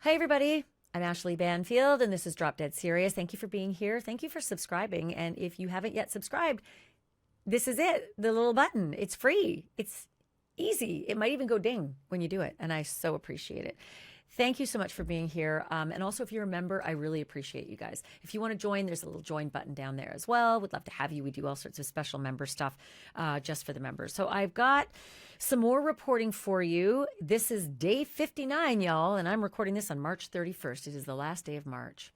Hi, everybody. I'm Ashleigh Banfield, and this is Drop Dead Serious. Thank you for being here. Thank you for subscribing. And if you haven't yet subscribed, this is it, the little button. It's free. It's easy. It might even go ding when you do it, and I so appreciate it. Thank you so much for being here. And also, if you're a member, I really appreciate you guys. If you want to join, there's a little join button down there as well. We'd love to have you. We do all sorts of special member stuff just for the members. So I've got some more reporting for you. This is day 59, y'all, and I'm recording this on March 31st. It is the last day of March,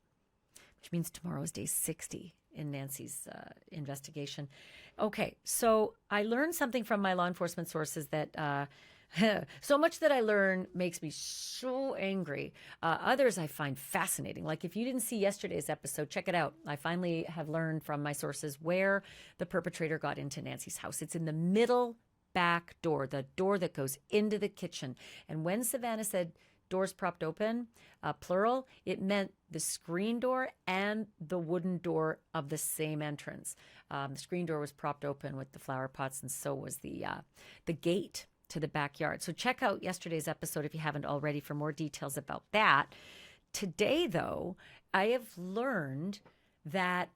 which means tomorrow is day 60 in Nancy's investigation. Okay, so I learned something from my law enforcement sources that so much that I learn makes me so angry. Others I find fascinating. Like if you didn't see yesterday's episode, check it out. I finally have learned from my sources where the perpetrator got into Nancy's house. It's in the middle back door, the door that goes into the kitchen. And when Savannah said doors propped open, plural, it meant the screen door and the wooden door of the same entrance. The screen door was propped open with the flower pots, and so was the gate to the backyard. So check out yesterday's episode if you haven't already for more details about that. Today, though, I have learned that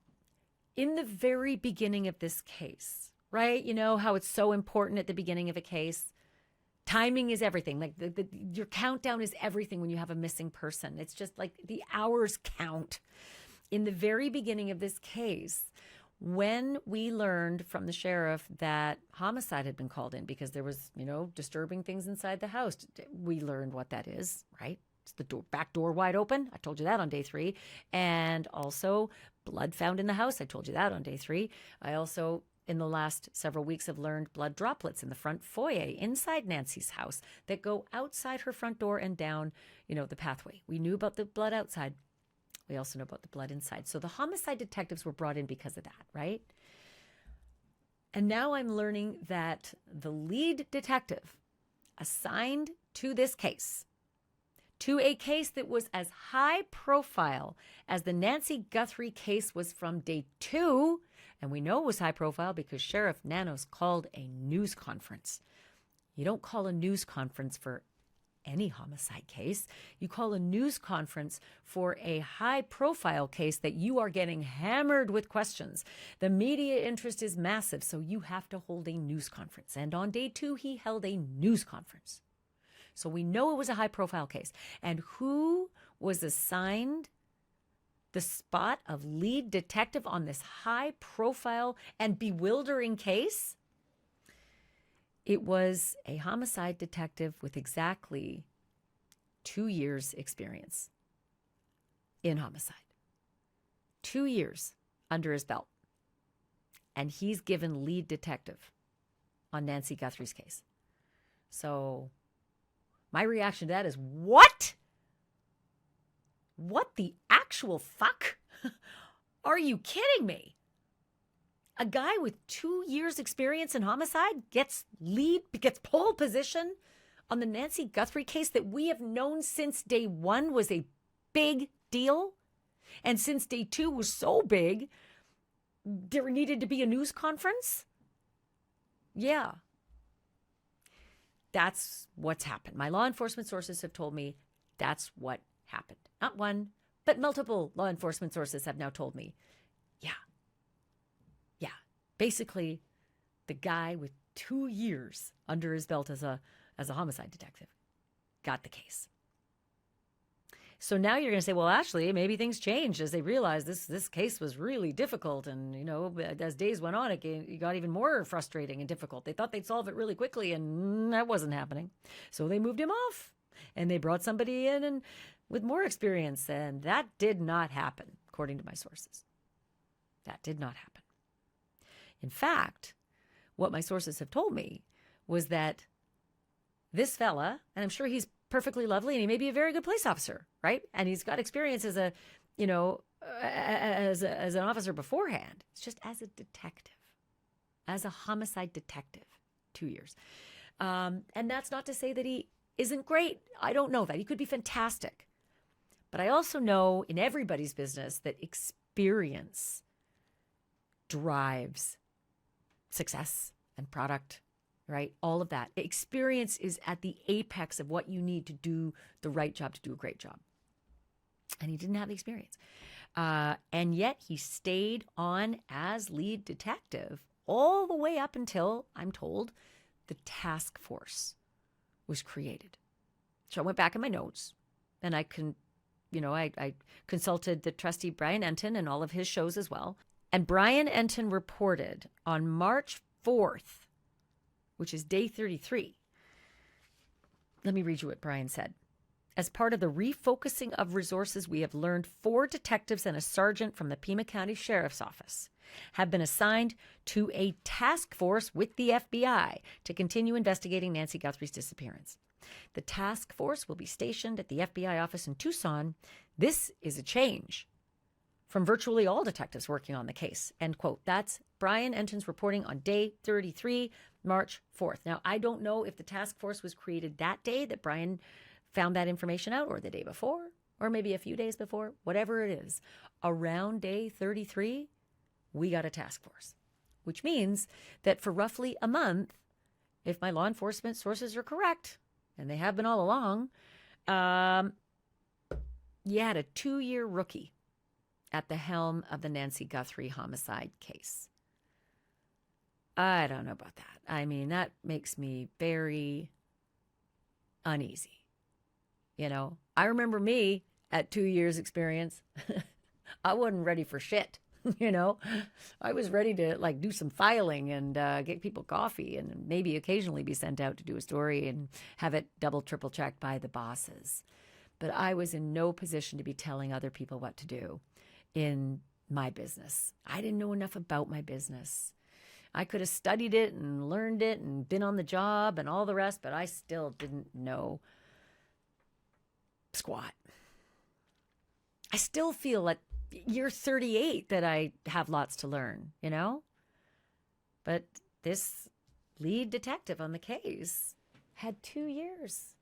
in the very beginning of this case, right? You know how it's so important at the beginning of a case. Timing is everything. Like your countdown is everything when you have a missing person. It's just like the hours count. In the very beginning of this case, when we learned from the sheriff that homicide had been called in because there was, disturbing things inside the house, we learned what that is, right? It's the back door wide open. I told you that on day 3. And also blood found in the house. I told you that on day 3. I also, in the last several weeks, have learned blood droplets in the front foyer inside Nancy's house that go outside her front door and down, the pathway. We knew about the blood outside. We also know about the blood inside. So the homicide detectives were brought in because of that, right? And now I'm learning that the lead detective assigned to this case, to a case that was as high profile as the Nancy Guthrie case was from day 2, and we know it was high profile because Sheriff Nanos called a news conference. You don't call a news conference for any homicide case. You call a news conference for a high-profile case that you are getting hammered with questions. The media interest is massive, so you have to hold a news conference. And on day 2, he held a news conference. So we know it was a high-profile case. And who was assigned the spot of lead detective on this high-profile and bewildering case? It was a homicide detective with exactly 2 years' experience in homicide. 2 years under his belt. And he's given lead detective on Nancy Guthrie's case. So my reaction to that is, what? What the actual fuck? Are you kidding me? A guy with 2 years experience in homicide gets pole position on the Nancy Guthrie case that we have known since day 1 was a big deal. And since day 2 was so big, there needed to be a news conference. Yeah. That's what's happened. My law enforcement sources have told me that's what happened. Not one, but multiple law enforcement sources have now told me, basically, the guy with 2 years under his belt as a homicide detective got the case. So now you're going to say, well, Ashleigh, maybe things changed as they realized this case was really difficult. And, as days went on, it got even more frustrating and difficult. They thought they'd solve it really quickly, and that wasn't happening. So they moved him off, and they brought somebody in and with more experience. And that did not happen, according to my sources. That did not happen. In fact, what my sources have told me was that this fella, and I'm sure he's perfectly lovely and he may be a very good police officer, right? And he's got experience as as an officer beforehand. It's just as a detective, as a homicide detective, 2 years. And that's not to say that he isn't great. I don't know that. He could be fantastic. But I also know in everybody's business that experience drives success and product, right? All of that. Experience is at the apex of what you need to do the right job, to do a great job. And he didn't have the experience. And yet he stayed on as lead detective all the way up until, I'm told, the task force was created. So I went back in my notes and I consulted the trustee Brian Enton and all of his shows as well. And Brian Enton reported on March 4th, which is day 33. Let me read you what Brian said. As part of the refocusing of resources, we have learned 4 detectives and a sergeant from the Pima County Sheriff's Office have been assigned to a task force with the FBI to continue investigating Nancy Guthrie's disappearance. The task force will be stationed at the FBI office in Tucson. This is a change from virtually all detectives working on the case, end quote. That's Brian Enton's reporting on day 33, March 4th. Now, I don't know if the task force was created that day that Brian found that information out, or the day before, or maybe a few days before, whatever it is. Around day 33, we got a task force, which means that for roughly a month, if my law enforcement sources are correct, and they have been all along, you had a 2-year rookie at the helm of the Nancy Guthrie homicide case. I don't know about that. I mean, that makes me very uneasy. You know, I remember me at 2 years experience. I wasn't ready for shit. You know, I was ready to like do some filing and get people coffee and maybe occasionally be sent out to do a story and have it double, triple checked by the bosses. But I was in no position to be telling other people what to do in my business. I didn't know enough about my business. I could have studied it and learned it and been on the job and all the rest, but I still didn't know squat. I still feel at year 38 that I have lots to learn, you know? But this lead detective on the case had 2 years.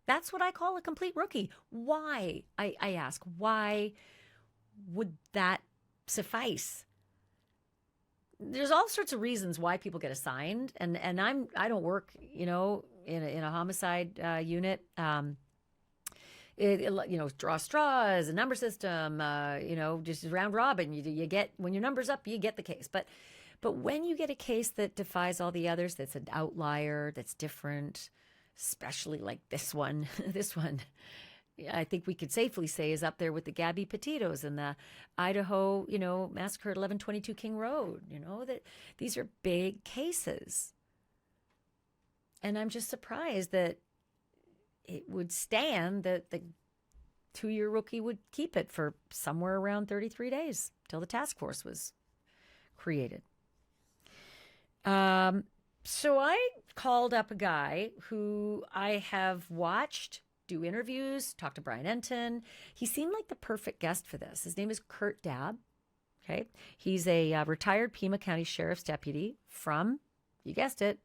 That's what I call a complete rookie. Why? I ask, why would that suffice? There's all sorts of reasons why people get assigned, and I don't work, you know, in a homicide unit. Draw straws, a number system, just round robin. You get, when your number's up, you get the case. But when you get a case that defies all the others, that's an outlier, that's different, especially like this one, I think we could safely say is up there with the Gabby Petitos and the Idaho, massacre at 1122 King Road. That these are big cases. And I'm just surprised that it would stand that the 2-year rookie would keep it for somewhere around 33 days till the task force was created. So I called up a guy who I have watched do interviews, talk to Brian Enton. He seemed like the perfect guest for this. His name is Kurt Dabb. Okay. He's a retired Pima County Sheriff's deputy from, you guessed it,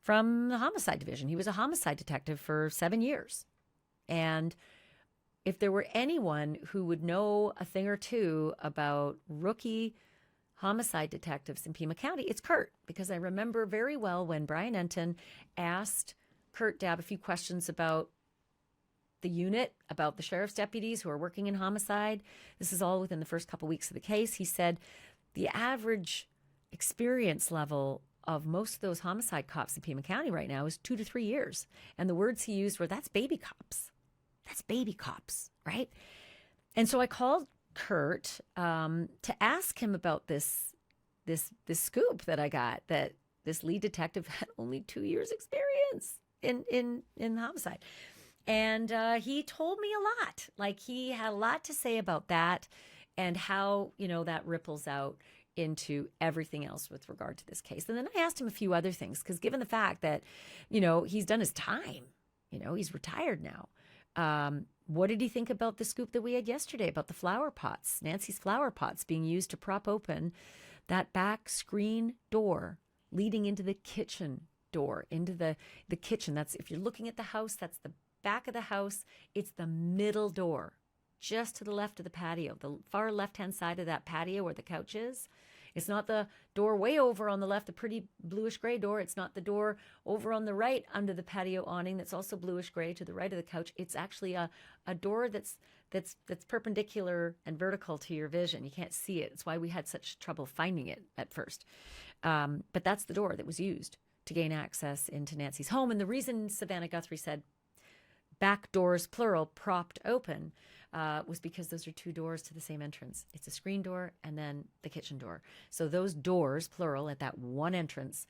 from the homicide division. He was a homicide detective for 7 years. And if there were anyone who would know a thing or two about rookie homicide detectives in Pima County, it's Kurt, because I remember very well when Brian Enton asked Kurt Dabb a few questions about the unit, about the sheriff's deputies who are working in homicide. This is all within the first couple weeks of the case. He said the average experience level of most of those homicide cops in Pima County right now is 2 to 3 years. And the words he used were, that's baby cops. That's baby cops, right? And so I called Kurt to ask him about this scoop that I got, that this lead detective had only 2 years experience in homicide. And he told me a lot. Like, he had a lot to say about that and how, that ripples out into everything else with regard to this case. And then I asked him a few other things, because given the fact that, he's done his time, he's retired now. What did he think about the scoop that we had yesterday about the flower pots, Nancy's flower pots being used to prop open that back screen door leading into the kitchen door, into the kitchen? That's, if you're looking at the house, that's the back of the house. It's the middle door, just to the left of the patio, the far left-hand side of that patio where the couch is It's not the door way over on the left, the pretty bluish gray door. It's not the door over on the right under the patio awning that's also bluish gray to the right of the couch. It's actually a door that's perpendicular and vertical to your vision. You can't see it. It's why we had such trouble finding it at first. But that's the door that was used to gain access into Nancy's home. And the reason Savannah Guthrie said back doors, plural, propped open, was because those are two doors to the same entrance. It's a screen door and then the kitchen door. So those doors, plural, at that one entrance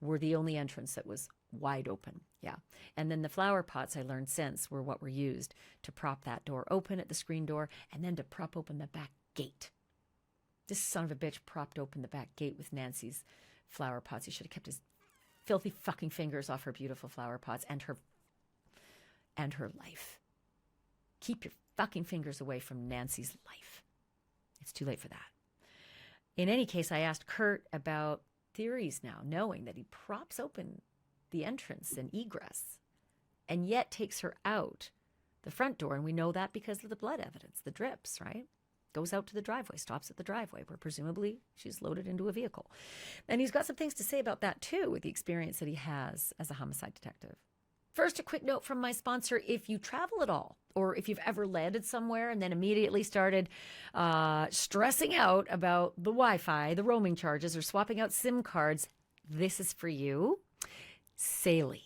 were the only entrance that was wide open. Yeah. And then the flower pots, I learned since, were what were used to prop that door open at the screen door and then to prop open the back gate. This son of a bitch propped open the back gate with Nancy's flower pots. He should have kept his filthy fucking fingers off her beautiful flower pots and her life. Keep your fucking fingers away from Nancy's life. It's too late for that. In any case, I asked Kurt about theories now, knowing that he props open the entrance and egress and yet takes her out the front door. And we know that because of the blood evidence, the drips, right? Goes out to the driveway, stops at the driveway where presumably she's loaded into a vehicle. And he's got some things to say about that too, with the experience that he has as a homicide detective. First, a quick note from my sponsor. If you travel at all, or if you've ever landed somewhere and then immediately started stressing out about the Wi-Fi, the roaming charges, or swapping out SIM cards, this is for you. Saley.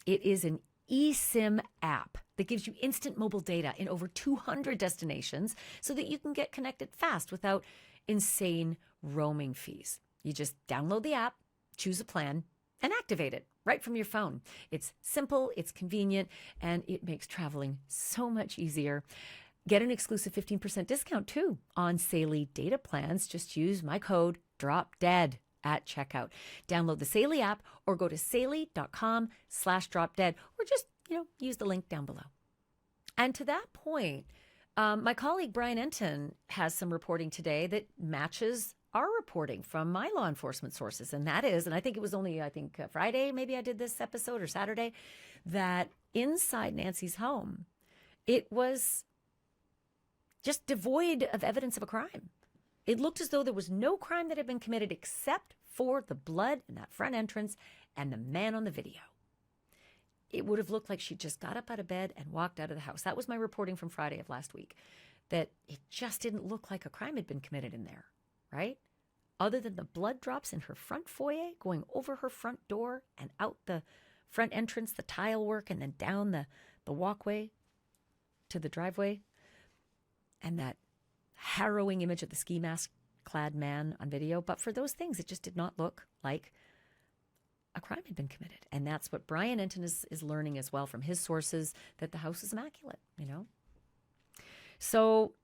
It is an eSIM app that gives you instant mobile data in over 200 destinations so that you can get connected fast without insane roaming fees. You just download the app, choose a plan, and activate it right from your phone. It's simple, it's convenient, and it makes traveling so much easier. Get an exclusive 15% discount too on Saley data plans. Just use my code DROPDEAD at checkout. Download the Saley app or go to saley.com/dropdead or just, use the link down below. And to that point, my colleague Brian Enton has some reporting today that matches our reporting from my law enforcement sources. And that is, and I think it was only, Friday, maybe I did this episode, or Saturday, that inside Nancy's home, it was just devoid of evidence of a crime. It looked as though there was no crime that had been committed except for the blood in that front entrance and the man on the video. It would have looked like she just got up out of bed and walked out of the house. That was my reporting from Friday of last week, that it just didn't look like a crime had been committed in there, right? Other than the blood drops in her front foyer going over her front door and out the front entrance, the tile work, and then down the walkway to the driveway. And that harrowing image of the ski mask clad man on video. But for those things, it just did not look like a crime had been committed. And that's what Brian Enton is learning as well from his sources, that the house is immaculate, So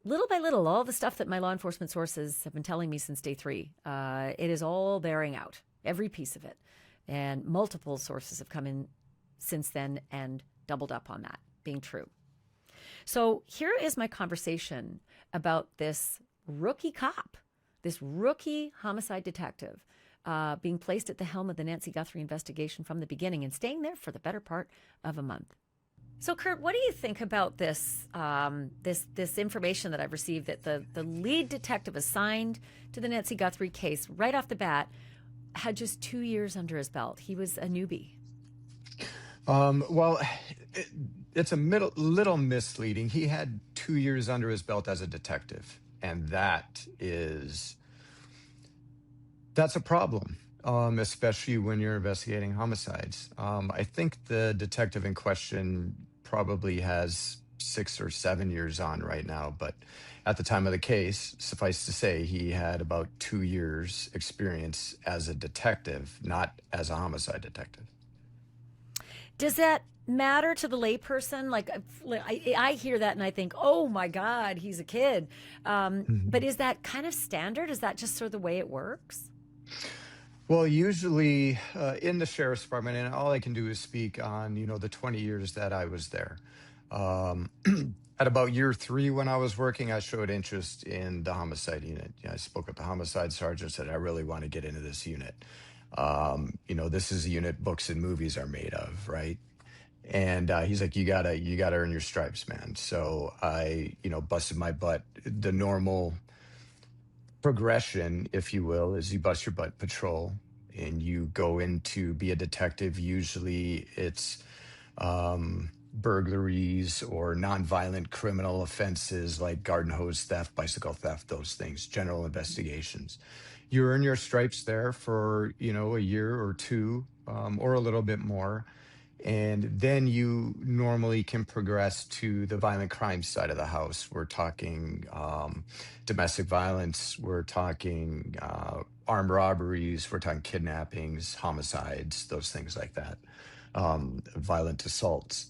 little by little, all the stuff that my law enforcement sources have been telling me since day 3, it is all bearing out, every piece of it. And multiple sources have come in since then and doubled up on that being true. So here is my conversation about this rookie cop, this rookie homicide detective, being placed at the helm of the Nancy Guthrie investigation from the beginning and staying there for the better part of a month. So, Kurt, what do you think about this this information that I've received that the lead detective assigned to the Nancy Guthrie case right off the bat had just 2 years under his belt? He was a newbie. Well, it's a little misleading. He had 2 years under his belt as a detective, and that's a problem, especially when you're investigating homicides. I think the detective in question probably has 6 or 7 years on right now, but at the time of the case, suffice to say, he had about 2 years experience as a detective, not as a homicide detective. Does that matter to the layperson? Like, I hear that and I think, oh my God, he's a kid. But is that kind of standard? Is that just sort of the way it works? Well, usually in the sheriff's department, and all I can do is speak on, the 20 years that I was there. At about year 3, when I was working, I showed interest in the homicide unit. I spoke with the homicide sergeant, said, I really want to get into this unit. This is a unit books and movies are made of, right? And he's like, you gotta earn your stripes, man. So I, busted my butt, the normal progression, if you will, is you bust your butt patrol and you go in to be a detective. Usually it's burglaries or nonviolent criminal offenses like garden hose theft, bicycle theft, those things, general investigations. You earn your stripes there for, a year or two, or a little bit more. And then you normally can progress to the violent crime side of the house. We're talking domestic violence, we're talking armed robberies, we're talking kidnappings, homicides, those things like that, violent assaults.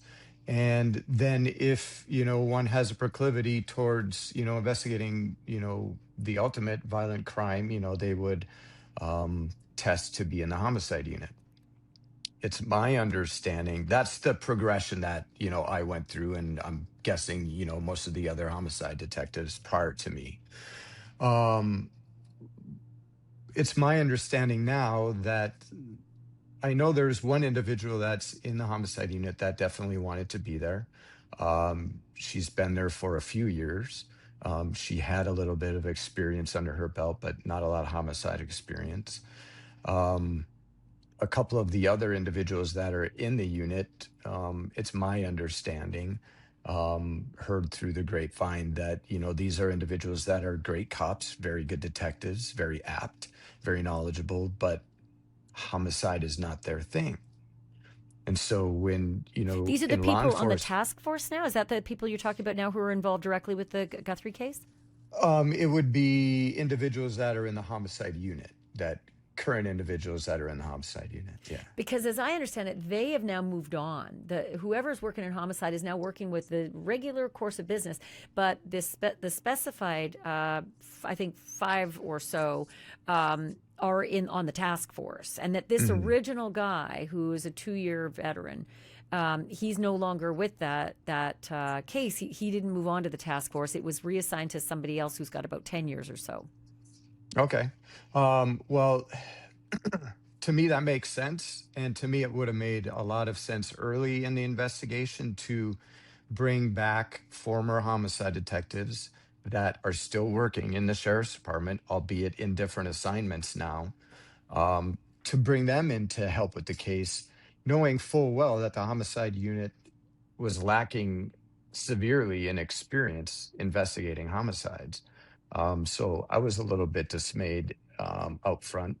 And then if, one has a proclivity towards, investigating, the ultimate violent crime, they would test to be in the homicide unit. It's my understanding that's the progression that, I went through, and I'm guessing, most of the other homicide detectives prior to me. Um, it's my understanding now that I know there's one individual that's in the homicide unit that definitely wanted to be there. She's been there for a few years. She had a little bit of experience under her belt, but not a lot of homicide experience. Um, a couple of the other individuals that are in the unit, it's my understanding, heard through the grapevine that, these are individuals that are great cops, very good detectives, very apt, very knowledgeable, but homicide is not their thing. And so when, These are the in law people on the enforcement, task force now? Is that the people you're talking about now who are involved directly with the Guthrie case? it would be individuals that are in the homicide unit, that current individuals that are in the homicide unit. Yeah. Because as I understand it, they have now moved on. Whoever's working in homicide is now working with the regular course of business, but the specified, I think 5 or so, are in on the task force, and that this Mhm. original guy who is a 2-year veteran. He's no longer with that case. He didn't move on to the task force. It was reassigned to somebody else who's got about 10 years or so. Okay. Well, to me, that makes sense. And to me, it would have made a lot of sense early in the investigation to bring back former homicide detectives that are still working in the sheriff's department, albeit in different assignments now, to bring them in to help with the case, knowing full well that the homicide unit was lacking severely in experience investigating homicides. So I was a little bit dismayed up front.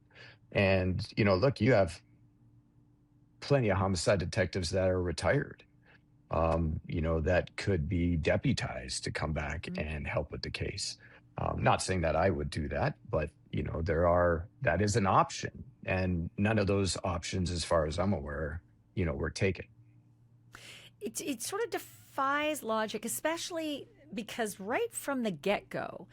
And, look, you have plenty of homicide detectives that are retired, that could be deputized to come back Mm-hmm. and help with the case. Not saying that I would do that, but, that is an option. And none of those options, as far as I'm aware, were taken. It sort of defies logic, especially because right from the get go,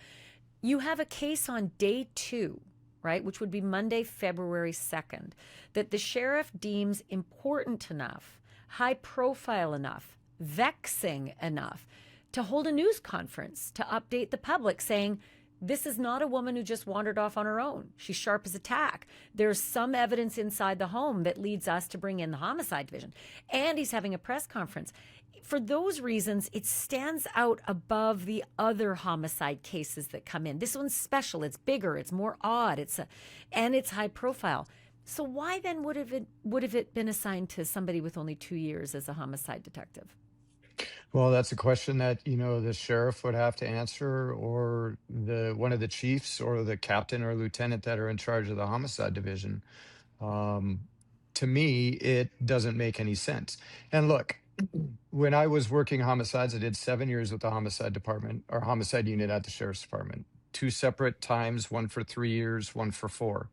you have a case on day 2, right, which would be Monday, February 2nd, that the sheriff deems important enough, high profile enough, vexing enough to hold a news conference to update the public saying, this is not a woman who just wandered off on her own. She's sharp as a tack. There's some evidence inside the home that leads us to bring in the homicide division. And he's having a press conference. For those reasons, it stands out above the other homicide cases that come in. This one's special. It's bigger. It's more odd. And it's high profile. So why then would have it been assigned to somebody with only 2 years as a homicide detective? Well, that's a question that, the sheriff would have to answer, or the one of the chiefs or the captain or lieutenant that are in charge of the homicide division. Um, to me, it doesn't make any sense. And look, when I was working homicides, I did 7 years with the homicide department or homicide unit at the sheriff's department. Two separate times, one for 3 years, one for 4.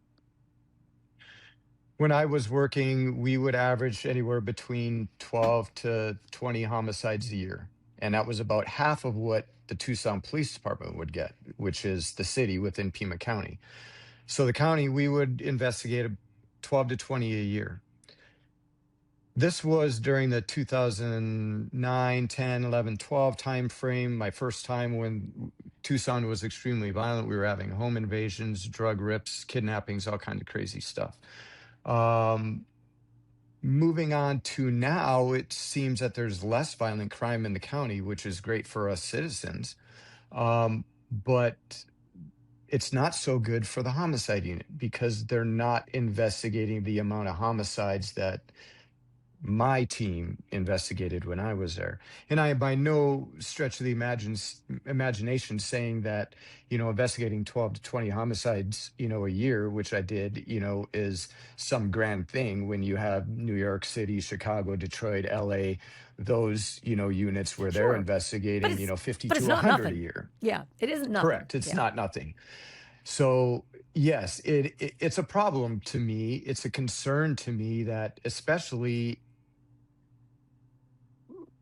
When I was working, we would average anywhere between 12 to 20 homicides a year. And that was about half of what the Tucson Police Department would get, which is the city within Pima County. So the county, we would investigate 12 to 20 a year. This was during the 2009, 10, 11, 12 time frame, my first time when Tucson was extremely violent. We were having home invasions, drug rips, kidnappings, all kinds of crazy stuff. Um, Moving on to now, it seems that there's less violent crime in the county, which is great for us citizens. But it's not so good for the homicide unit because they're not investigating the amount of homicides that my team investigated when I was there. And I, by no stretch of the imagination, saying that, investigating 12 to 20 homicides, a year, which I did, is some grand thing when you have New York City, Chicago, Detroit, LA, those, units where they're Sure. But investigating, it's 50 but it's to not 100 a nothing. year. Yeah, it isn't nothing. Correct. It's Yeah. not nothing. So yes, it's a problem to me. It's a concern to me that especially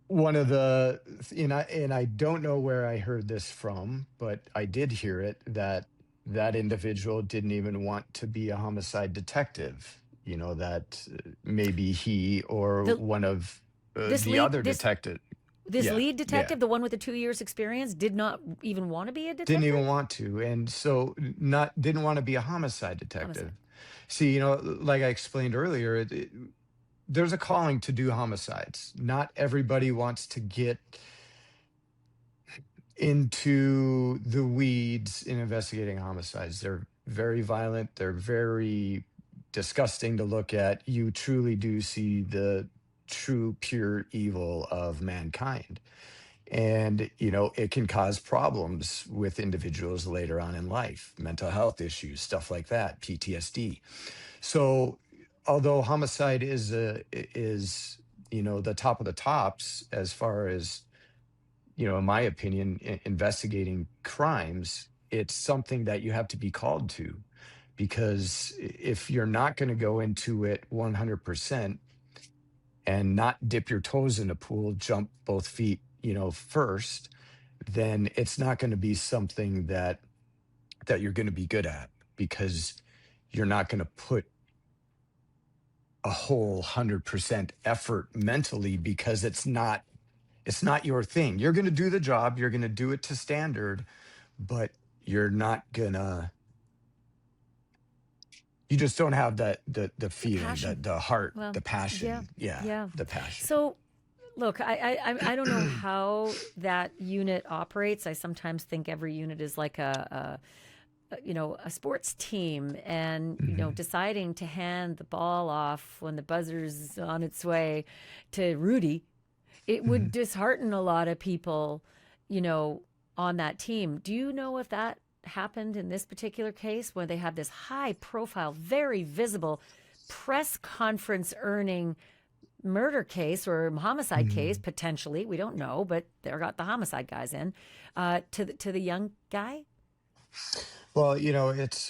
one of the and I don't know where I heard this from, but I did hear it that that individual didn't even want to be a homicide detective. That maybe he or The one of this the lead other this detective. this Yeah, lead yeah, detective, the one with the 2 years experience, did not even want to be a didn't even detective? want to, and so not didn't want to be a homicide Homicide. detective. See, like I explained earlier, there's a calling to do homicides. Not everybody wants to get into the weeds in investigating homicides. They're very violent, they're very disgusting to look at. You truly do see the true pure evil of mankind. And, it can cause problems with individuals later on in life, mental health issues, stuff like that, PTSD. So, although homicide is the top of the tops as far as in my opinion, investigating crimes, it's something that you have to be called to because if you're not going to go into it 100% and not dip your toes in a pool, jump both feet, first, then it's not going to be something that you're going to be good at because you're not going to put a whole 100% effort mentally because it's not your thing. You're going to do the job, you're going to do it to standard, but you're not gonna you just don't have the The feeling, passion. the heart, Well, the yeah, passion. Yeah, yeah. the passion. So, look, I don't know how that unit operates. I sometimes think every unit is like a sports team, and Mhm. deciding to hand the ball off when the buzzer's on its way to Rudy, it would Mhm. dishearten a lot of people, you know, on that team. Do you know if that happened in this particular case where they have this high profile, very visible press conference earning murder case or homicide case, Mhm. potentially? We don't know, but they got the homicide guys in, to the young guy? Well, it's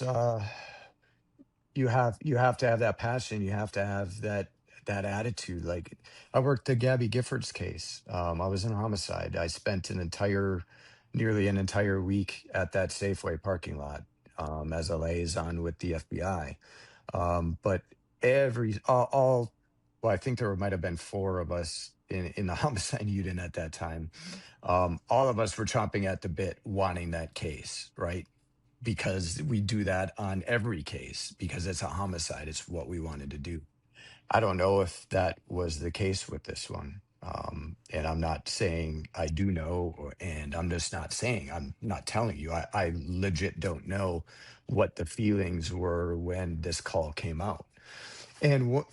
you have to have that passion. You have to have that attitude. Like I worked the Gabby Giffords case. I was in homicide. I spent nearly an entire week at that Safeway parking lot as a liaison with the FBI. But well, I think there might have been four of us in the homicide unit at that time. All of us were chomping at the bit, wanting that case, right? Because we do that on every case because it's a homicide. It's what we wanted to do. I don't know if that was the case with this one. And I'm not saying I do know, and I'm just not saying, I'm not telling you. I legit don't know what the feelings were when this call came out. And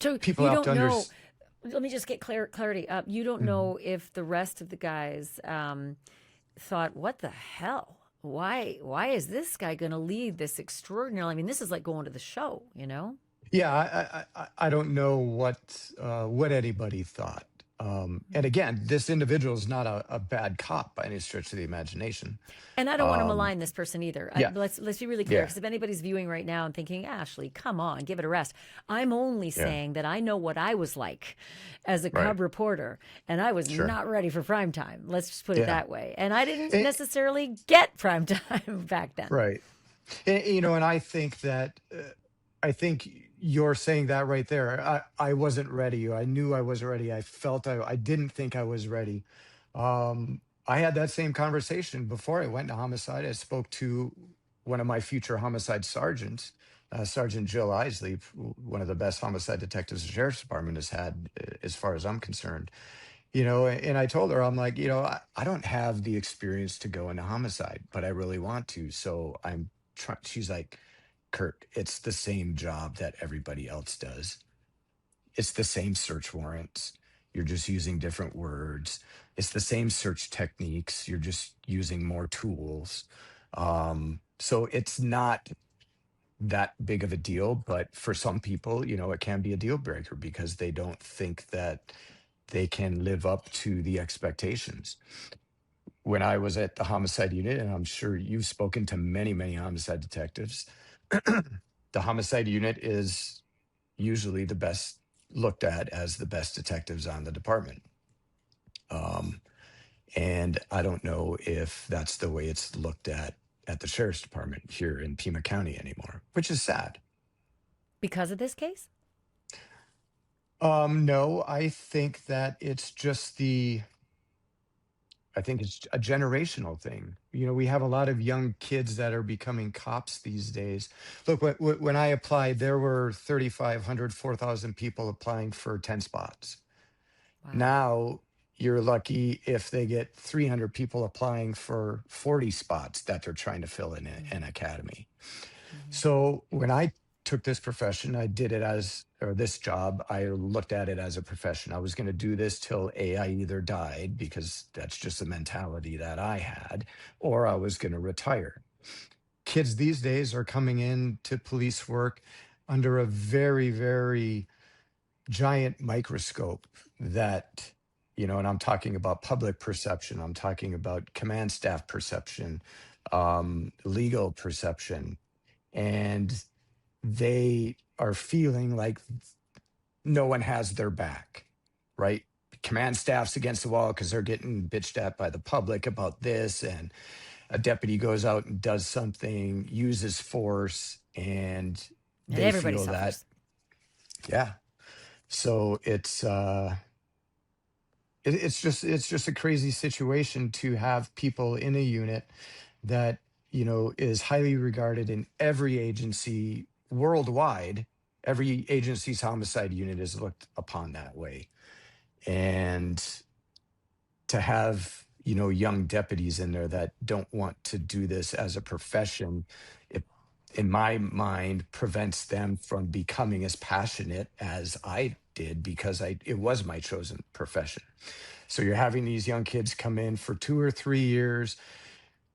So people you have to don't know. understand. Let me just get clarity. You don't know if the rest of the guys thought, "What the hell? Why is this guy going to lead this extraordinary? I mean, this is like going to the show, you know." Yeah, I don't know what anybody thought. And again, this individual is not a bad cop by any stretch of the imagination. And I don't want to Um, malign this person either. yeah, Let's be really clear, yeah, because if anybody's viewing right now and thinking, Ashley, come on, give it a rest. I'm only yeah, saying that I know what I was like as a right, cub reporter, and I was sure, not ready for prime time. Let's just put it yeah, that way. And I didn't Eh, necessarily get prime time back then. right. And I think you're saying that right there. I wasn't ready. I knew I wasn't ready. I felt I didn't think I was ready. I had that same conversation before I went to homicide. I spoke to one of my future homicide sergeants, Sergeant Jill Isley, one of the best homicide detectives the sheriff's department has had, as far as I'm concerned. And I told her, I'm like, I don't have the experience to go into homicide, but I really want to. So I'm trying. She's like, Kurt, it's the same job that everybody else does. It's the same search warrants. You're just using different words. It's the same search techniques. You're just using more tools. So it's not that big of a deal, but for some people, it can be a deal breaker because they don't think that they can live up to the expectations. When I was at the homicide unit, and I'm sure you've spoken to many, many homicide detectives, the homicide unit is usually the best looked at as the best detectives on the department. Um, and I don't know if that's the way it's looked at the sheriff's department here in Pima County anymore, which is sad. Because of this case? No, I think it's a generational thing. We have a lot of young kids that are becoming cops these days. Look, when I applied, there were 3,500, 4,000 people applying for 10 spots. Wow. Now you're lucky if they get 300 people applying for 40 spots that they're trying to fill in an academy. Mm-hmm. So when I took this profession, I did it or this job, I looked at it as a profession. I was going to do this till I either died, because that's just the mentality that I had, or I was going to retire. Kids these days are coming in to police work under a very, very giant microscope and I'm talking about public perception, I'm talking about command staff perception, legal perception, and they are feeling like no one has their back, right? Command staff's against the wall because they're getting bitched at by the public about this. And a deputy goes out and does something, uses force, and And they everybody feel that, suffers. yeah. So it's just a crazy situation to have people in a unit that is highly regarded in every agency worldwide. Every agency's homicide unit is looked upon that way, and to have young deputies in there that don't want to do this as a profession, it, in my mind, prevents them from becoming as passionate as I did, because it was my chosen profession. So you're having these young kids come in for 2 or 3 years.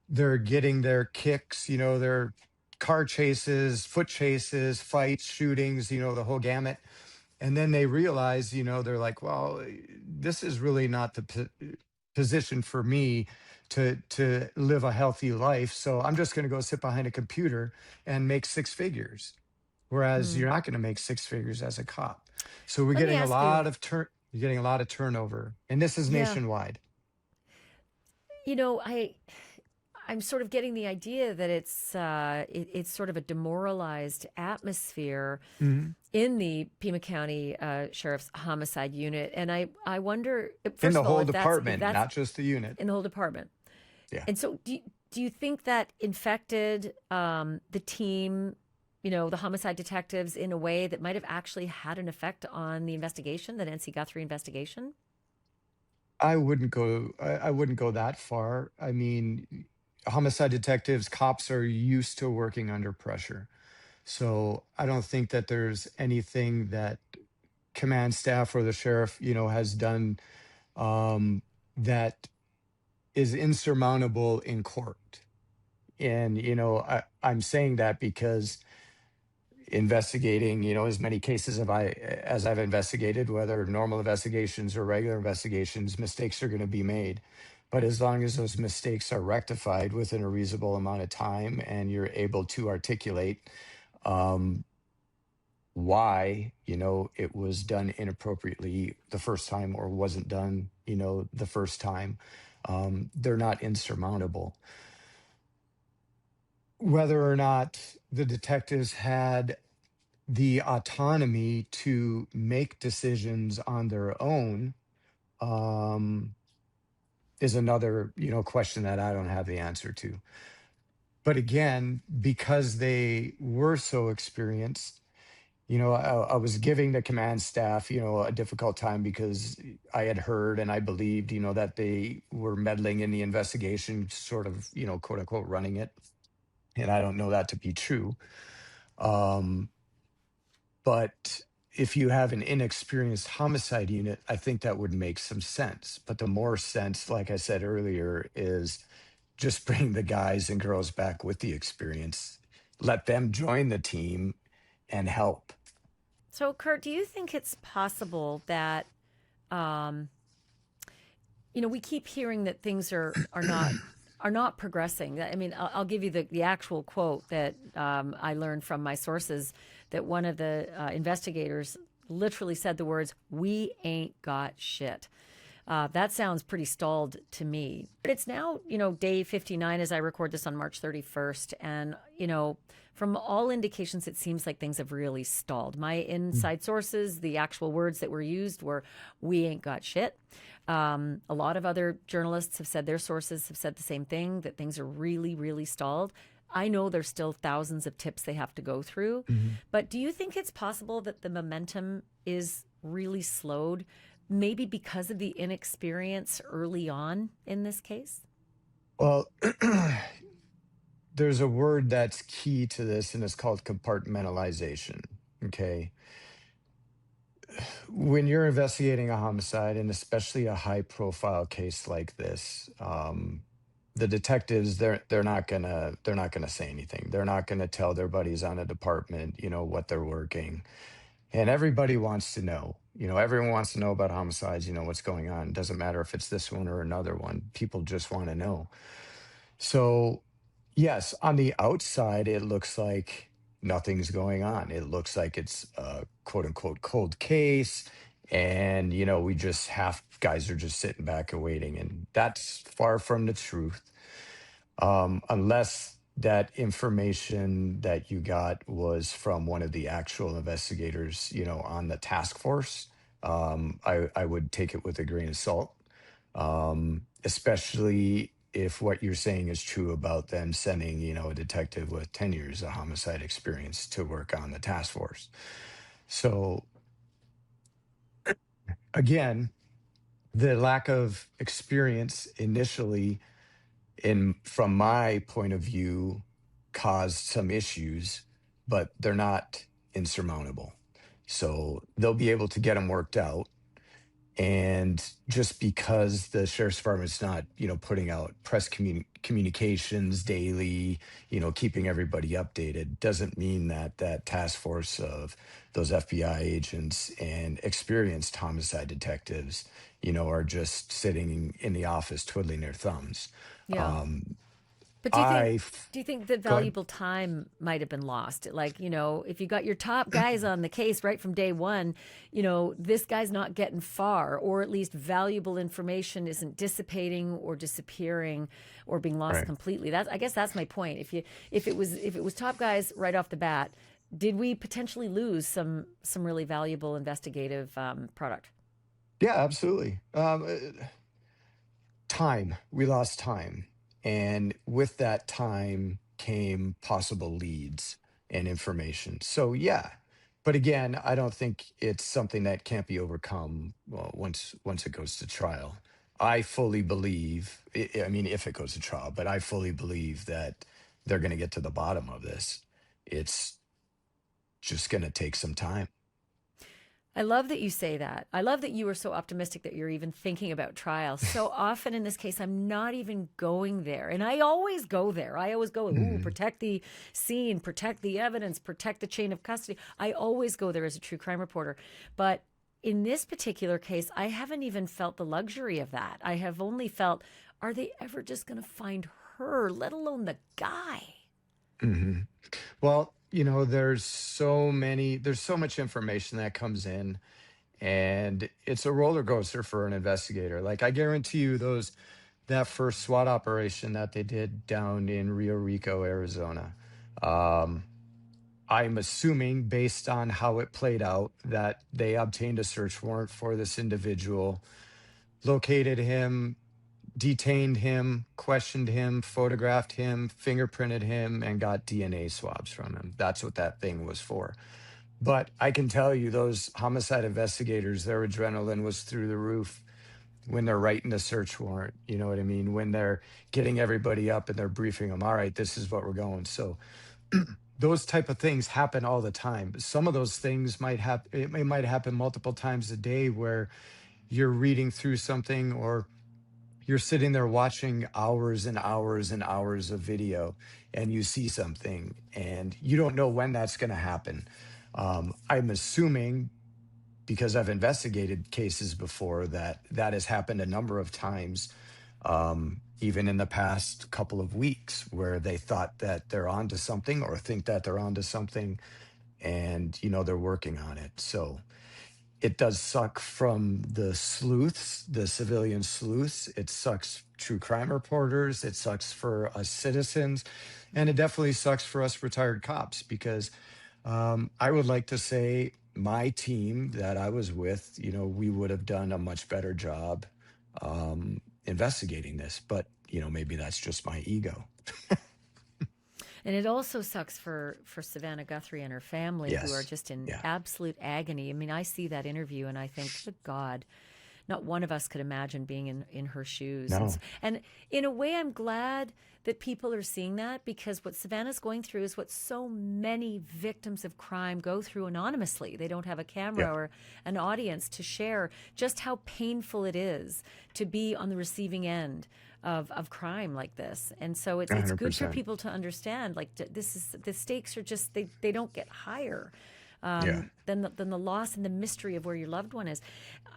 They're getting their kicks, their car chases, foot chases, fights, shootings, the whole gamut. And then they realize, they're like, well, this is really not the position for me to live a healthy life. So I'm just going to go sit behind a computer and make six figures. Whereas Hmm. you're not going to make six figures as a cop. So we're Let me getting a ask you. lot of you're getting a lot of turnover, and this is Yeah. nationwide. You know, I'm sort of getting the idea that it's sort of a demoralized atmosphere Mhm. in the Pima County Sheriff's Homicide Unit, and I wonder, In first the of all, whole if department, that's not just the unit. in the whole department. Yeah. And so, do you think that infected the team, the homicide detectives, in a way that might have actually had an effect on the investigation, the Nancy Guthrie investigation? I wouldn't go that far. I mean, homicide detectives, cops are used to working under pressure. So I don't think that there's anything that command staff or the sheriff, has done that is insurmountable in court. And, I'm saying that because investigating, as many cases as I've investigated, whether normal investigations or regular investigations, mistakes are going to be made. But as long as those mistakes are rectified within a reasonable amount of time, and you're able to articulate um, why, it was done inappropriately the first time, or wasn't done, the first time, they're not insurmountable. Whether or not the detectives had the autonomy to make decisions on their own, um, is another, question that I don't have the answer to. But again, because they were so experienced, I was giving the command staff, a difficult time because I had heard and I believed, that they were meddling in the investigation, sort of, quote unquote, running it. And I don't know that to be true. Um, but if you have an inexperienced homicide unit, I think that would make some sense. But the more sense, like I said earlier, is just bring the guys and girls back with the experience, let them join the team and help. So, Kurt, do you think it's possible that um, we keep hearing that things are not progressing? I mean, I'll give you the actual quote that I learned from my sources, that one of the investigators literally said the words, "We ain't got shit." That sounds pretty stalled to me. But it's now, day 59 as I record this on March 31st. And, from all indications, it seems like things have really stalled. My inside sources, the actual words that were used were, "We ain't got shit." A lot of other journalists have said, their sources have said the same thing, that things are really, really stalled. I know there's still thousands of tips they have to go through. Mhm. But do you think it's possible that the momentum is really slowed, maybe because of the inexperience early on in this case? Well, there's a word that's key to this, and it's called compartmentalization. Okay. When you're investigating a homicide, and especially a high profile case like this, the detectives, they're not gonna say anything. They're not gonna tell their buddies on a department, what they're working. And everybody wants to know. Everyone wants to know about homicides, what's going on. Doesn't matter if it's this one or another one. People just want to know. So, yes, on the outside, it looks like nothing's going on. It looks like it's a quote unquote cold case. And, we just have guys are just sitting back and waiting. And that's far from the truth. Unless that information that you got was from one of the actual investigators, on the task force. I would take it with a grain of salt, especially if what you're saying is true about them sending, a detective with 10 years of homicide experience to work on the task force. So again, the lack of experience initially, in from my point of view, caused some issues, but they're not insurmountable. So they'll be able to get them worked out. And just because the sheriff's department's not, putting out press communications daily, keeping everybody updated, doesn't mean that that task force of those FBI agents and experienced homicide detectives, are just sitting in the office twiddling their thumbs. Yeah. Um, But do you think I do you think that go ahead. valuable time might have been lost? Like, if you got your top guys on the case right from day one, this guy's not getting far, or at least valuable information isn't dissipating or disappearing or being lost Right. completely. I guess that's my point. If it was top guys right off the bat, did we potentially lose some really valuable investigative product? Yeah, absolutely. Time. We lost time. And with that time came possible leads and information. So, yeah. But again, I don't think it's something that can't be overcome, well, once it goes to trial. I fully believe, I mean, if it goes to trial, but I fully believe that they're going to get to the bottom of this. It's just going to take some time. I love that you say that. I love that you are so optimistic that you're even thinking about trial. So often in this case, I'm not even going there. And I always go there. I always go, ooh, Mhm. protect the scene, protect the evidence, protect the chain of custody. I always go there as a true crime reporter. But in this particular case, I haven't even felt the luxury of that. I have only felt, are they ever just going to find her, let alone the guy? Mhm. Well, there's so much information that comes in, and it's a roller coaster for an investigator. Like, I guarantee you, that first SWAT operation that they did down in Rio Rico, Arizona. Um, I'm assuming, based on how it played out, that they obtained a search warrant for this individual, located him, detained him, questioned him, photographed him, fingerprinted him, and got DNA swabs from him. That's what that thing was for. But I can tell you, those homicide investigators, their adrenaline was through the roof when they're writing a search warrant. You know what I mean? When they're getting everybody up and they're briefing them, all right, this is what we're going. So those type of things happen all the time. Some of those things might happen, it might happen multiple times a day, where you're reading through something, or you're sitting there watching hours and hours and hours of video, and you see something and you don't know when that's going to happen. I'm assuming, because I've investigated cases before, that that has happened a number of times, even in the past couple of weeks, where they thought that they're onto something, or think that they're onto something, and they're working on it. So it does suck from the sleuths, the civilian sleuths. It sucks true crime reporters. It sucks for us citizens. And it definitely sucks for us retired cops, because I would like to say my team that I was with, we would have done a much better job investigating this. But, maybe that's just my ego. And it also sucks for Savannah Guthrie and her family, who are Yes. just in Yeah. absolute agony. I mean, I see that interview and I think, good God, not one of us could imagine being in her shoes. No. And in a way, I'm glad that people are seeing that, because what Savannah's going through is what so many victims of crime go through anonymously. They don't have a camera Yeah. or an audience to share just how painful it is to be on the receiving end of crime like this. And so it's good for 100%. people to understand, like, this is, the stakes are just, they don't get higher Yeah. than the loss and the mystery of where your loved one is.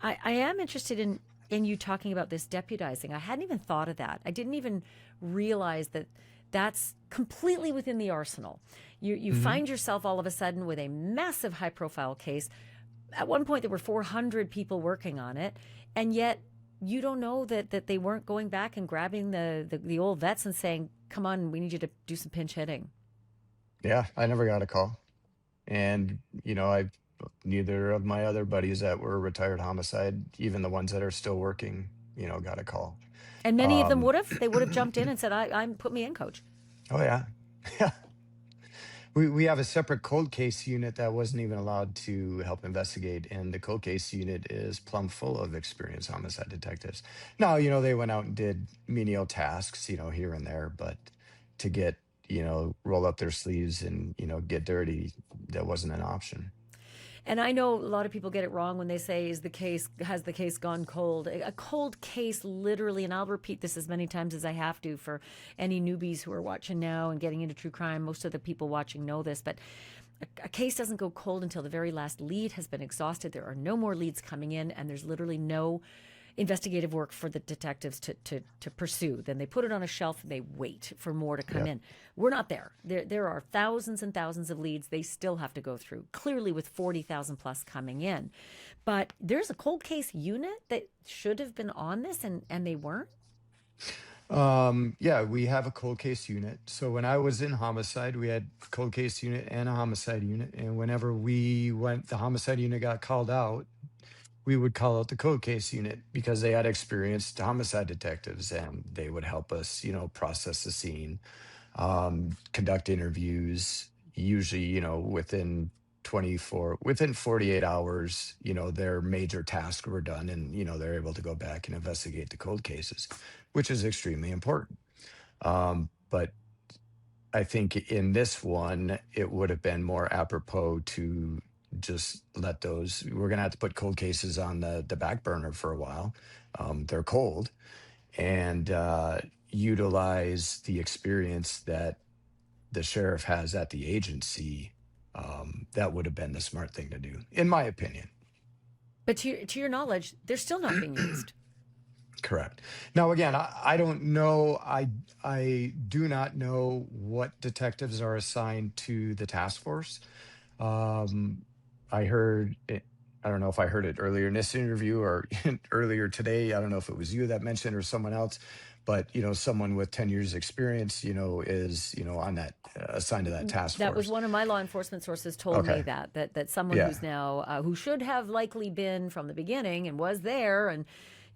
I am interested in you talking about this deputizing. I hadn't even thought of that. I didn't even realize that that's completely within the arsenal. You Hmm. find yourself all of a sudden with a massive high profile case. At one point there were 400 people working on it, and yet you don't know that they weren't going back and grabbing the old vets and saying, come on, we need you to do some pinch hitting. Yeah. I never got a call. And, neither of my other buddies that were retired homicide, even the ones that are still working, got a call. And many of them Um, would have jumped in and said, I'm put me in, coach. oh yeah. Yeah. We have a separate cold case unit that wasn't even allowed to help investigate, and the cold case unit is plumb full of experienced homicide detectives. Now, they went out and did menial tasks, here and there, but to get, roll up their sleeves and, get dirty, that wasn't an option. And I know a lot of people get it wrong when they say, has the case gone cold? A cold case, literally, and I'll repeat this as many times as I have to for any newbies who are watching now and getting into true crime. Most of the people watching know this, but a case doesn't go cold until the very last lead has been exhausted. There are no more leads coming in, and there's literally no investigative work for the detectives to pursue. Then they put it on a shelf and they wait for more to come Yeah. in. We're not there. There are thousands and thousands of leads they still have to go through, clearly with 40,000 plus coming in. But there's a cold case unit that should have been on this, and they weren't. Yeah, we have a cold case unit. So when I was in homicide, we had a cold case unit and a homicide unit. And whenever the homicide unit got called out, we would call out the cold case unit, because they had experienced homicide detectives, and they would help us, process the scene, conduct interviews. Usually, within 48 hours, their major tasks were done, and, they're able to go back and investigate the cold cases, which is extremely important. But I think in this one, it would have been more apropos to just let those. We're gonna have to put cold cases on the back burner for a while. They're cold, and utilize the experience that the sheriff has at the agency. That would have been the smart thing to do, in my opinion. But to your knowledge, they're still not being used. Correct. Now, again, I don't know. I do not know what detectives are assigned to the task force. Um, I heard it, I don't know if I heard it earlier in this interview or earlier today. I don't know if it was you that mentioned or someone else, but someone with 10 years experience, is, on that assigned to that task That was force. one of my law enforcement sources told me Okay. that someone Yeah. who's now who should have likely been from the beginning and was there, and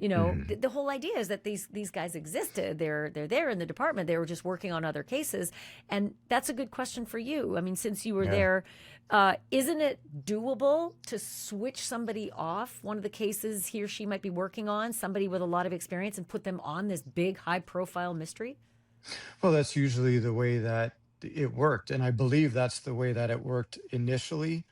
Hmm. The whole idea is that these guys existed. They're there in the department. They were just working on other cases, and that's a good question for you. I mean, since you were Yeah. there, isn't it doable to switch somebody off one of the cases he or she might be working on, somebody with a lot of experience, and put them on this big, high-profile mystery? Well, that's usually the way that it worked. And I believe that's the way that it worked initially.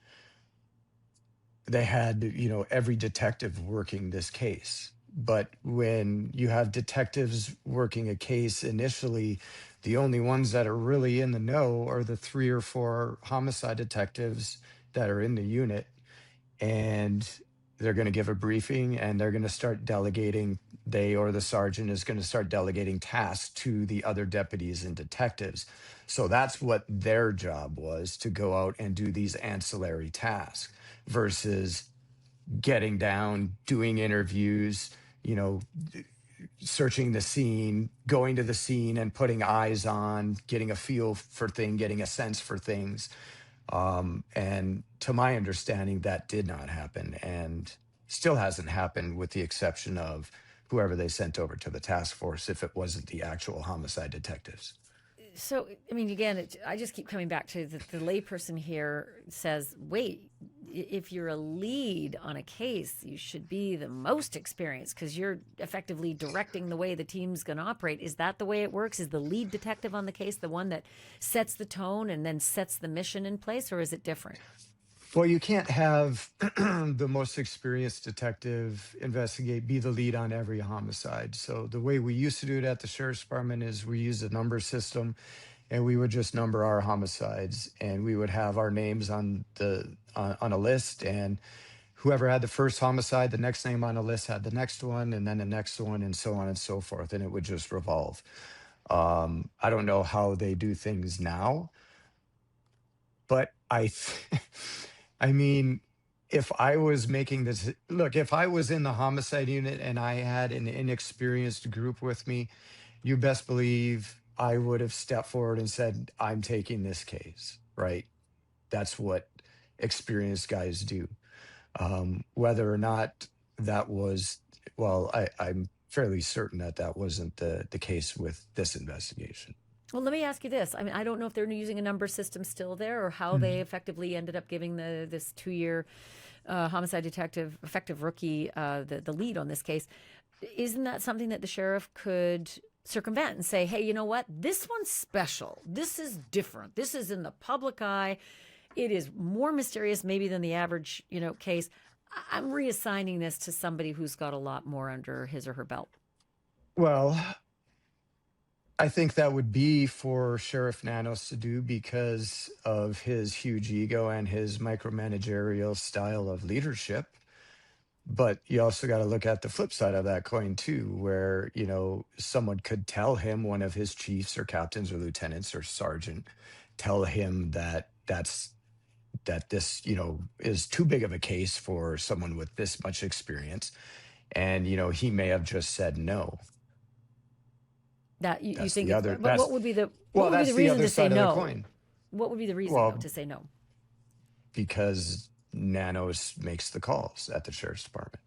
They had, every detective working this case. But when you have detectives working a case initially, the only ones that are really in the know are the 3 or 4 homicide detectives that are in the unit. And they're going to give a briefing and they're going to start delegating, they or the sergeant is going to start delegating tasks to the other deputies and detectives. So that's what their job was, to go out and do these ancillary tasks versus getting down, doing interviews, you know, searching the scene, going to the scene and putting eyes on, getting a feel for things, getting a sense for things. And to my understanding, that did not happen and still hasn't happened, with the exception of whoever they sent over to the task force, if it wasn't the actual homicide detectives. So, I mean, again, I just keep coming back to the layperson here says, wait, if you're a lead on a case, you should be the most experienced because you're effectively directing the way the team's going to operate. Is that the way it works? Is the lead detective on the case the one that sets the tone and then sets the mission in place, or is it different? Well, you can't have the most experienced detective be the lead on every homicide. So the way we used to do it at the sheriff's department is we used a number system, and we would just number our homicides, and we would have our names on a list, and whoever had the first homicide, the next name on the list had the next one, and then the next one, and so on and so forth, and it would just revolve. I don't know how they do things now, but I mean, if I was making this, look, if I was in the homicide unit and I had an inexperienced group with me, you best believe I would have stepped forward and said, I'm taking this case, right? That's what experienced guys do. Whether or not that was, well, I'm fairly certain that that wasn't the case with this investigation. Well, let me ask you this. I mean, I don't know if they're using a number system still there or how they Mhm. effectively ended up giving this 2 year homicide detective, effective rookie, the lead on this case. Isn't that something that the sheriff could circumvent and say, hey, you know what? This one's special. This is different. This is in the public eye. It is more mysterious maybe than the average, case. I'm reassigning this to somebody who's got a lot more under his or her belt. Well, I think that would be for Sheriff Nanos to do because of his huge ego and his micromanagerial style of leadership. But you also got to look at the flip side of that coin too, where, someone could tell him, one of his chiefs or captains or lieutenants or sergeant, tell him that this, is too big of a case for someone with this much experience. And, he may have just said no. That you That's think the it's, other, but that's, what well, would be the that's the reason other to say side of the no? coin. What would be the reason though Well, to say no? because Nanos makes the calls at the sheriff's department.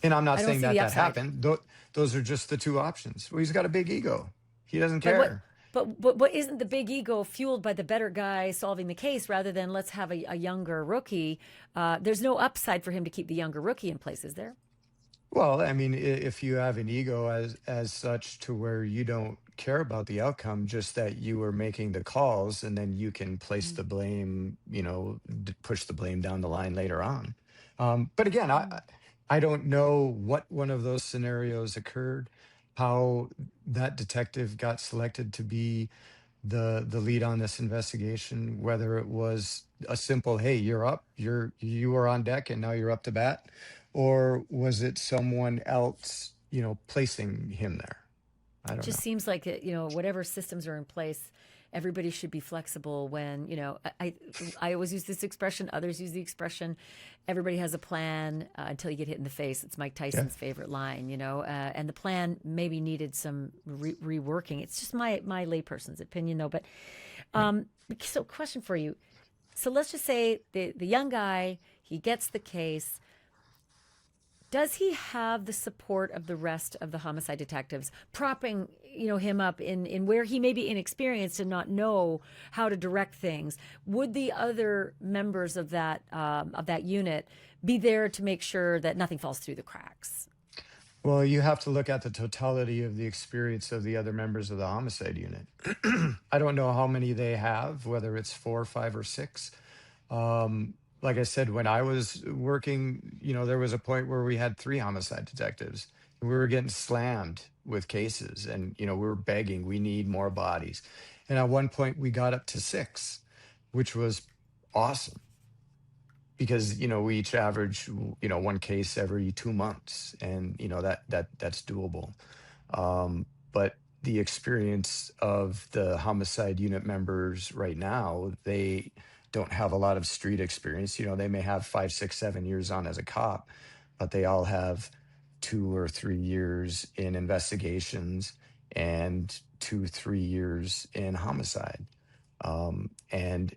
And I'm not I don't saying see that the that upside. happened. Those are just the two options. Well, he's got a big ego. He doesn't But what? care. But isn't the big ego fueled by the better guy solving the case rather than let's have a younger rookie? There's no upside for him to keep the younger rookie in place, is there? Well, I mean, if you have an ego as such to where you don't care about the outcome, just that you were making the calls, and then you can place the blame, push the blame down the line later on. But again, I don't know what one of those scenarios occurred, how that detective got selected to be the lead on this investigation, whether it was a simple, hey, you're up, you were on deck and now you're up to bat, or was it someone else, placing him there? I It don't just know. seems like whatever systems are in place, everybody should be flexible. When I always use this expression, others use the expression, everybody has a plan until you get hit in the face. It's Mike Yeah. Tyson's favorite line, and the plan maybe needed some reworking. It's just my layperson's opinion, though. But Yeah. so, question for you. So let's just say the young guy, he gets the case. Does he have the support of the rest of the homicide detectives, propping him up in where he may be inexperienced and not know how to direct things? Would the other members of that unit be there to make sure that nothing falls through the cracks? Well, you have to look at the totality of the experience of the other members of the homicide unit. I don't know how many they have, whether it's 4, 5, or 6. Like I said, when I was working, there was a point where we had 3 homicide detectives. We were getting slammed with cases, and we were begging, we need more bodies. And at one point, we got up to 6, which was awesome because we each average 1 case every 2 months, and that's doable. But the experience of the homicide unit members right now, they don't have a lot of street experience. They may have 5, 6, 7 years on as a cop, but they all have 2 or 3 years in investigations and 2, 3 years in homicide. And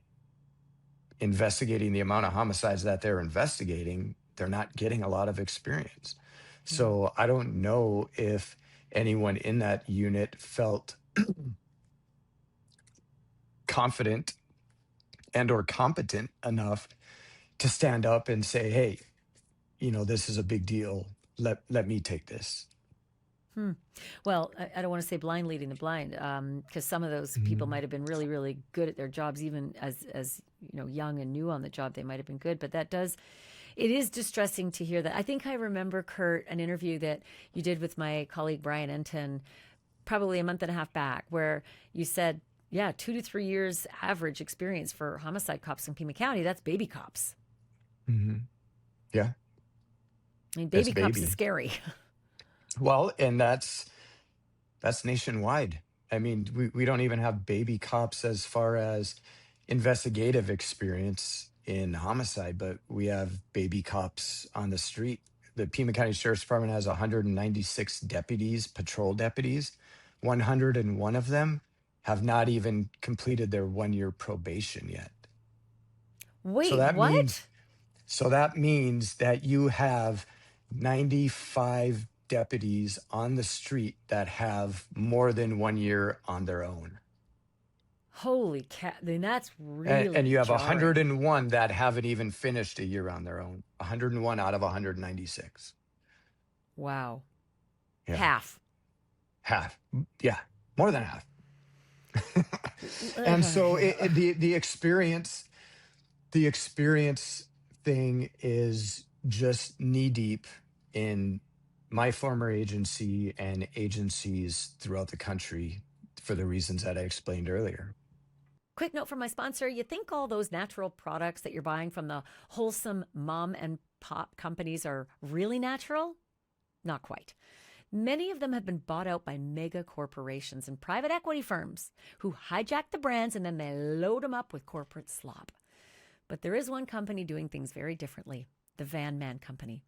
investigating the amount of homicides that they're investigating, they're not getting a lot of experience. So I don't know if anyone in that unit felt confident and or competent enough to stand up and say, hey, this is a big deal. Let me take this. Well, I don't want to say blind leading the blind, because some of those people might have been really, really good at their jobs, even as young and new on the job. They might have been good, but it is distressing to hear that. I think I remember, Kurt, an interview that you did with my colleague Brian Enton, probably a month and a half back, where you said, yeah, 2 to 3 years average experience for homicide cops in Pima County. That's baby cops. hmm Yeah, I mean, that's baby cops is baby. scary. Well, and that's nationwide. I mean, we don't even have baby cops as far as investigative experience in homicide, but we have baby cops on the street. The Pima County Sheriff's Department has 196 deputies, patrol deputies. 101 of them have not even completed their 1-year probation yet. So Wait, that what? means that you have 95 deputies on the street that have more than 1 year on their own. Holy cat! Then that's And really you have jarring. 101 that haven't even finished a year on their own. 101 out of 196. Wow. Yeah, Half. half. Yeah, more than half. And so the experience thing is just knee deep in my former agency and agencies throughout the country for the reasons that I explained earlier. Quick note from my sponsor. You think all those natural products that you're buying from the wholesome mom and pop companies are really natural? Not quite. Many of them have been bought out by mega corporations and private equity firms who hijack the brands and then they load them up with corporate slop. But there is one company doing things very differently. The Van Man Company.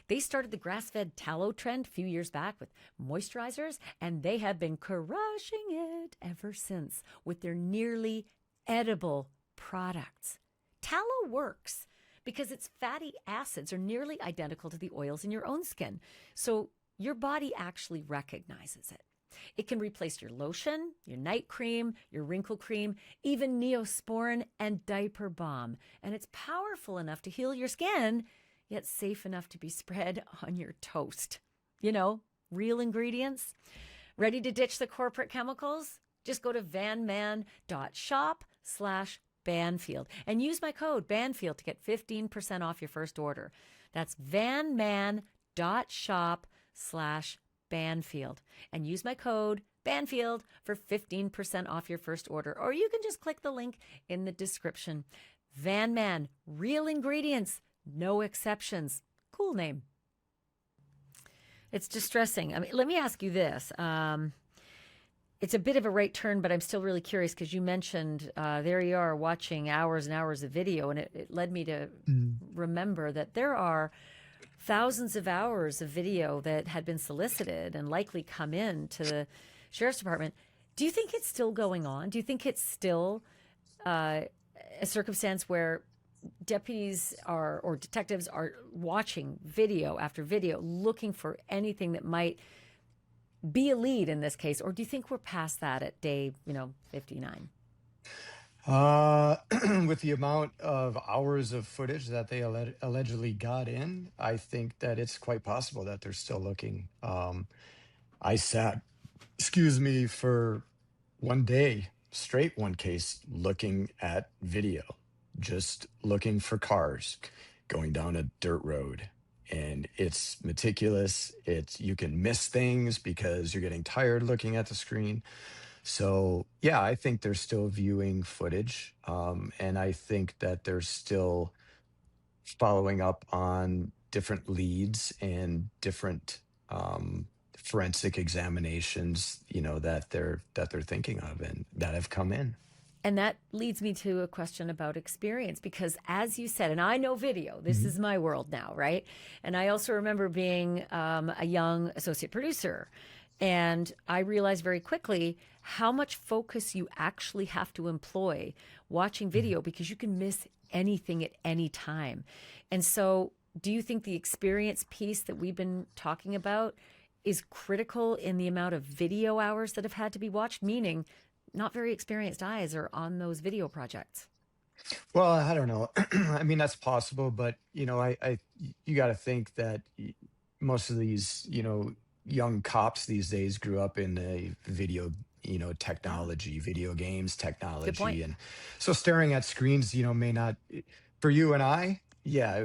They started the grass-fed tallow trend a few years back with moisturizers, and they have been crushing it ever since with their nearly edible products. Tallow works because its fatty acids are nearly identical to the oils in your own skin, so your body actually recognizes it. It can replace your lotion, your night cream, your wrinkle cream, even Neosporin and diaper balm. And it's powerful enough to heal your skin, yet safe enough to be spread on your toast. Real ingredients. Ready to ditch the corporate chemicals? Just go to vanman.shop/Banfield and use my code Banfield to get 15% off your first order. That's vanman.shop/Banfield and use my code Banfield for 15% off your first order. Or you can just click the link in the description. Van Man, real ingredients, no exceptions. Cool name. It's distressing. I mean, let me ask you this. It's a bit of a right turn, but I'm still really curious because you mentioned there you are watching hours and hours of video, and it led me to remember that there are thousands of hours of video that had been solicited and likely come in to the Sheriff's Department. Do you think it's still going on? Do you think it's still a circumstance where deputies are, or detectives are watching video after video, looking for anything that might be a lead in this case? Or do you think we're past that at day, 59? Uh, with the amount of hours of footage that they allegedly got in, I think that it's quite possible that they're still looking. I sat, excuse me, for one day straight, one case, looking at video, just looking for cars going down a dirt road. And it's meticulous. You can miss things because you're getting tired looking at the screen. So, yeah, I think they're still viewing footage. And I think that they're still following up on different leads and different forensic examinations, that they're thinking of and that have come in. And that leads me to a question about experience, because as you said, and I know video, this Mhm. is my world now, right? And I also remember being a young associate producer. And I realized very quickly how much focus you actually have to employ watching Mhm. video, because you can miss anything at any time. And so, do you think the experience piece that we've been talking about is critical in the amount of video hours that have had to be watched? Meaning, not very experienced eyes are on those video projects. Well, I don't know. I mean, that's possible, but you got to think that most of these, young cops these days grew up in the video, Yeah, technology, video games good point. technology, and so staring at screens, may not for you and I. Yeah,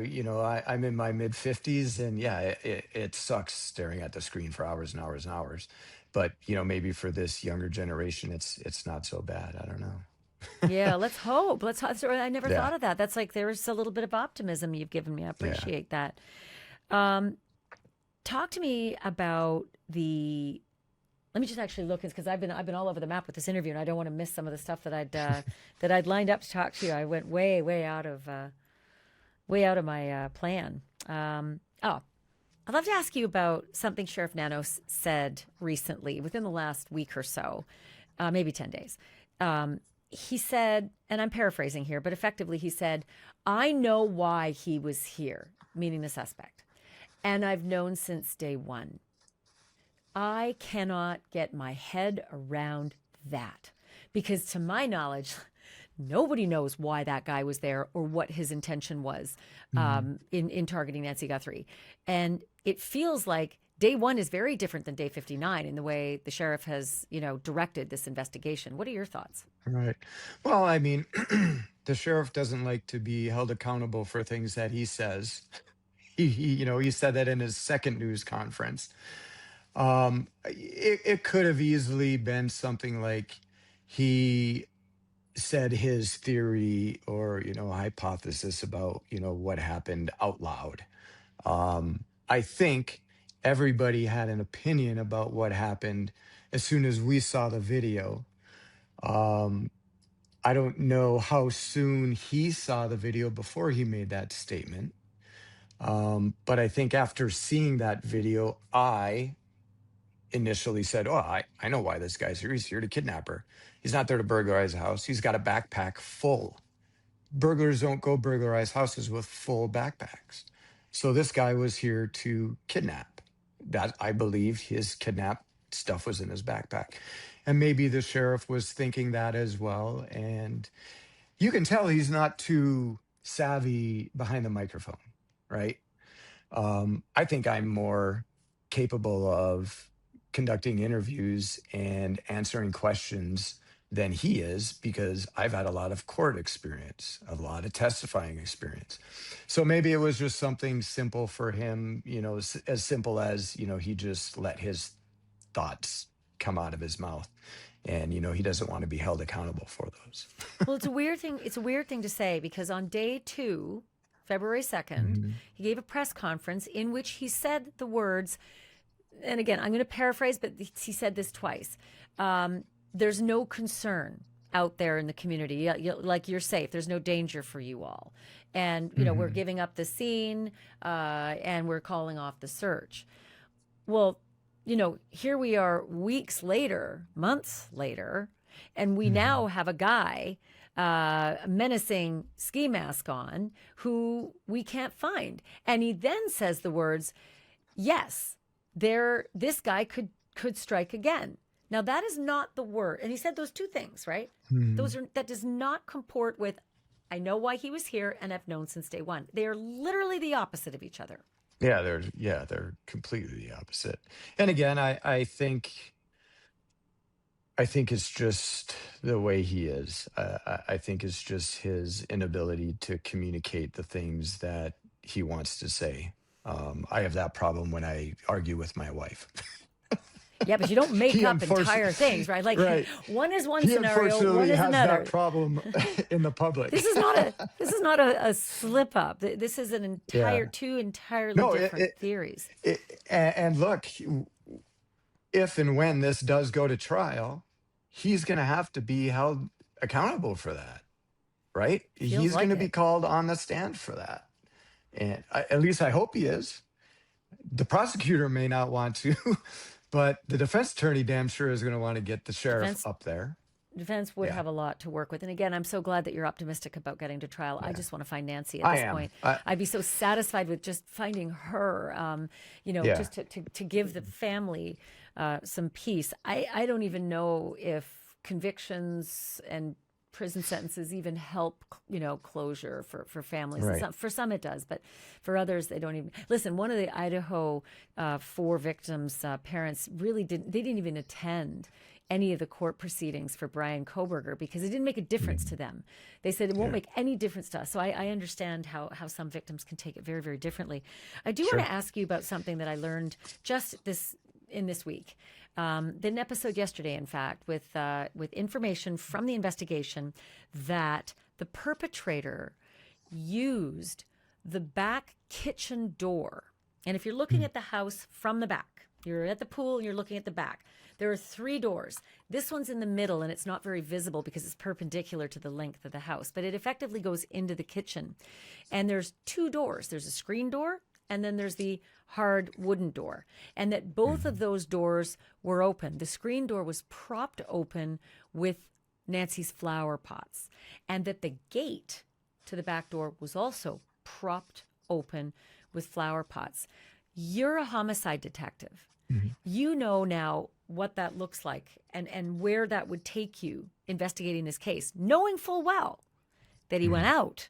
I'm in my mid 50s, and yeah, it sucks staring at the screen for hours and hours and hours. But maybe for this younger generation, it's not so bad. I don't know. Yeah, let's hope. Let's hope. I never Yeah, thought of that. That's like there's a little bit of optimism you've given me. I yeah. appreciate that. Um, Talk to me about the. Let me just actually look, because I've been all over the map with this interview, and I don't want to miss some of the stuff that I'd lined up to talk to you. I went way out of my plan. Oh, I'd love to ask you about something Sheriff Nanos said recently, within the last week or so, maybe 10 days. He said, and I'm paraphrasing here, but effectively he said, "I know why he was here," meaning the suspect, "and I've known since day one. I cannot get my head around that, because to my knowledge, nobody knows why that guy was there or what his intention was Mhm. in targeting Nancy Guthrie. And it feels like day one is very different than day 59 in the way the sheriff has, directed this investigation. What are your thoughts? Right. Well, I mean, the sheriff doesn't like to be held accountable for things that he says. He said that in his second news conference. It could have easily been something like he said his theory or, hypothesis about, what happened out loud. I think everybody had an opinion about what happened as soon as we saw the video. Um, I don't know how soon he saw the video before he made that statement. But I think after seeing that video, I initially said, "Oh, I know why this guy's here. He's here to kidnap her. He's not there to burglarize a house. He's got a backpack full. Burglars don't go burglarize houses with full backpacks. So this guy was here to kidnap. That I believed his kidnap stuff was in his backpack. And maybe the sheriff was thinking that as well. And you can tell he's not too savvy behind the microphone, right? I think I'm more capable of conducting interviews and answering questions than he is because I've had a lot of court experience, a lot of testifying experience. So maybe it was just something simple for him, as simple as, he just let his thoughts come out of his mouth. And, he doesn't want to be held accountable for those. Well, it's a weird thing. It's a weird thing to say, because on day two, February 2nd, Mhm. he gave a press conference in which he said the words, and again, I'm going to paraphrase, but he said this twice. There's no concern out there in the community. Like, you're safe. There's no danger for you all. And, we're Mhm. giving up the scene, and we're calling off the search. Well, here we are weeks later, months later, and we Mhm. now have a guy menacing ski mask on who we can't find. And he then says the words, yes, this guy could strike again. Now that is not the word. And he said those two things, right? Mhm. That does not comport with I know why he was here and I've known since day one. They are literally the opposite of each other. They're completely the opposite. And again, I think it's just the way he is. I think it's just his inability to communicate the things that he wants to say. I have that problem when I argue with my wife. Yeah, but you don't make He up entire unfortunately, things, right? Like right. one is one He scenario, one unfortunately is has that another. problem in the public. This is not a slip up. This is Yeah. two entirely No, different theories. and look, if and when this does go to trial, he's going to have to be held accountable for that, right? Feels He's going like to be it. called on the stand for that. And at least I hope he is. The prosecutor may not want to, but the defense attorney damn sure is going to want to get the sheriff Defense up there. defense would Yeah. have a lot to work with. And again, I'm so glad that you're optimistic about getting to trial. I Yeah. just want to find Nancy at I this am. point. I'd be so satisfied with just finding her, Yeah. just to give the family some peace. I don't even know if convictions and prison sentences even help, closure for families. Right. For some it does, but for others, they don't even. Listen, one of the Idaho four victims' parents they didn't even attend any of the court proceedings for Brian Koberger because it didn't make a difference to Mhm. them. They said it won't Yeah. make any difference to us. So I understand how some victims can take it very, very differently. I do want Sure. to ask you about something that I learned just this week. Did an episode yesterday, in fact, with information from the investigation that the perpetrator used the back kitchen door. And if you're looking Mm. at the house from the back, you're at the pool and you're looking at the back. There are three doors. This one's in the middle and it's not very visible because it's perpendicular to the length of the house, but it effectively goes into the kitchen. And there's two doors. There's a screen door and then there's the hard wooden door. And that both of Mhm. those doors were open. The screen door was propped open with Nancy's flower pots, and that the gate to the back door was also propped open with flower pots. You're a homicide detective. Mhm. You know now what that looks like and where that would take you investigating this case, knowing full well that he went Mhm. out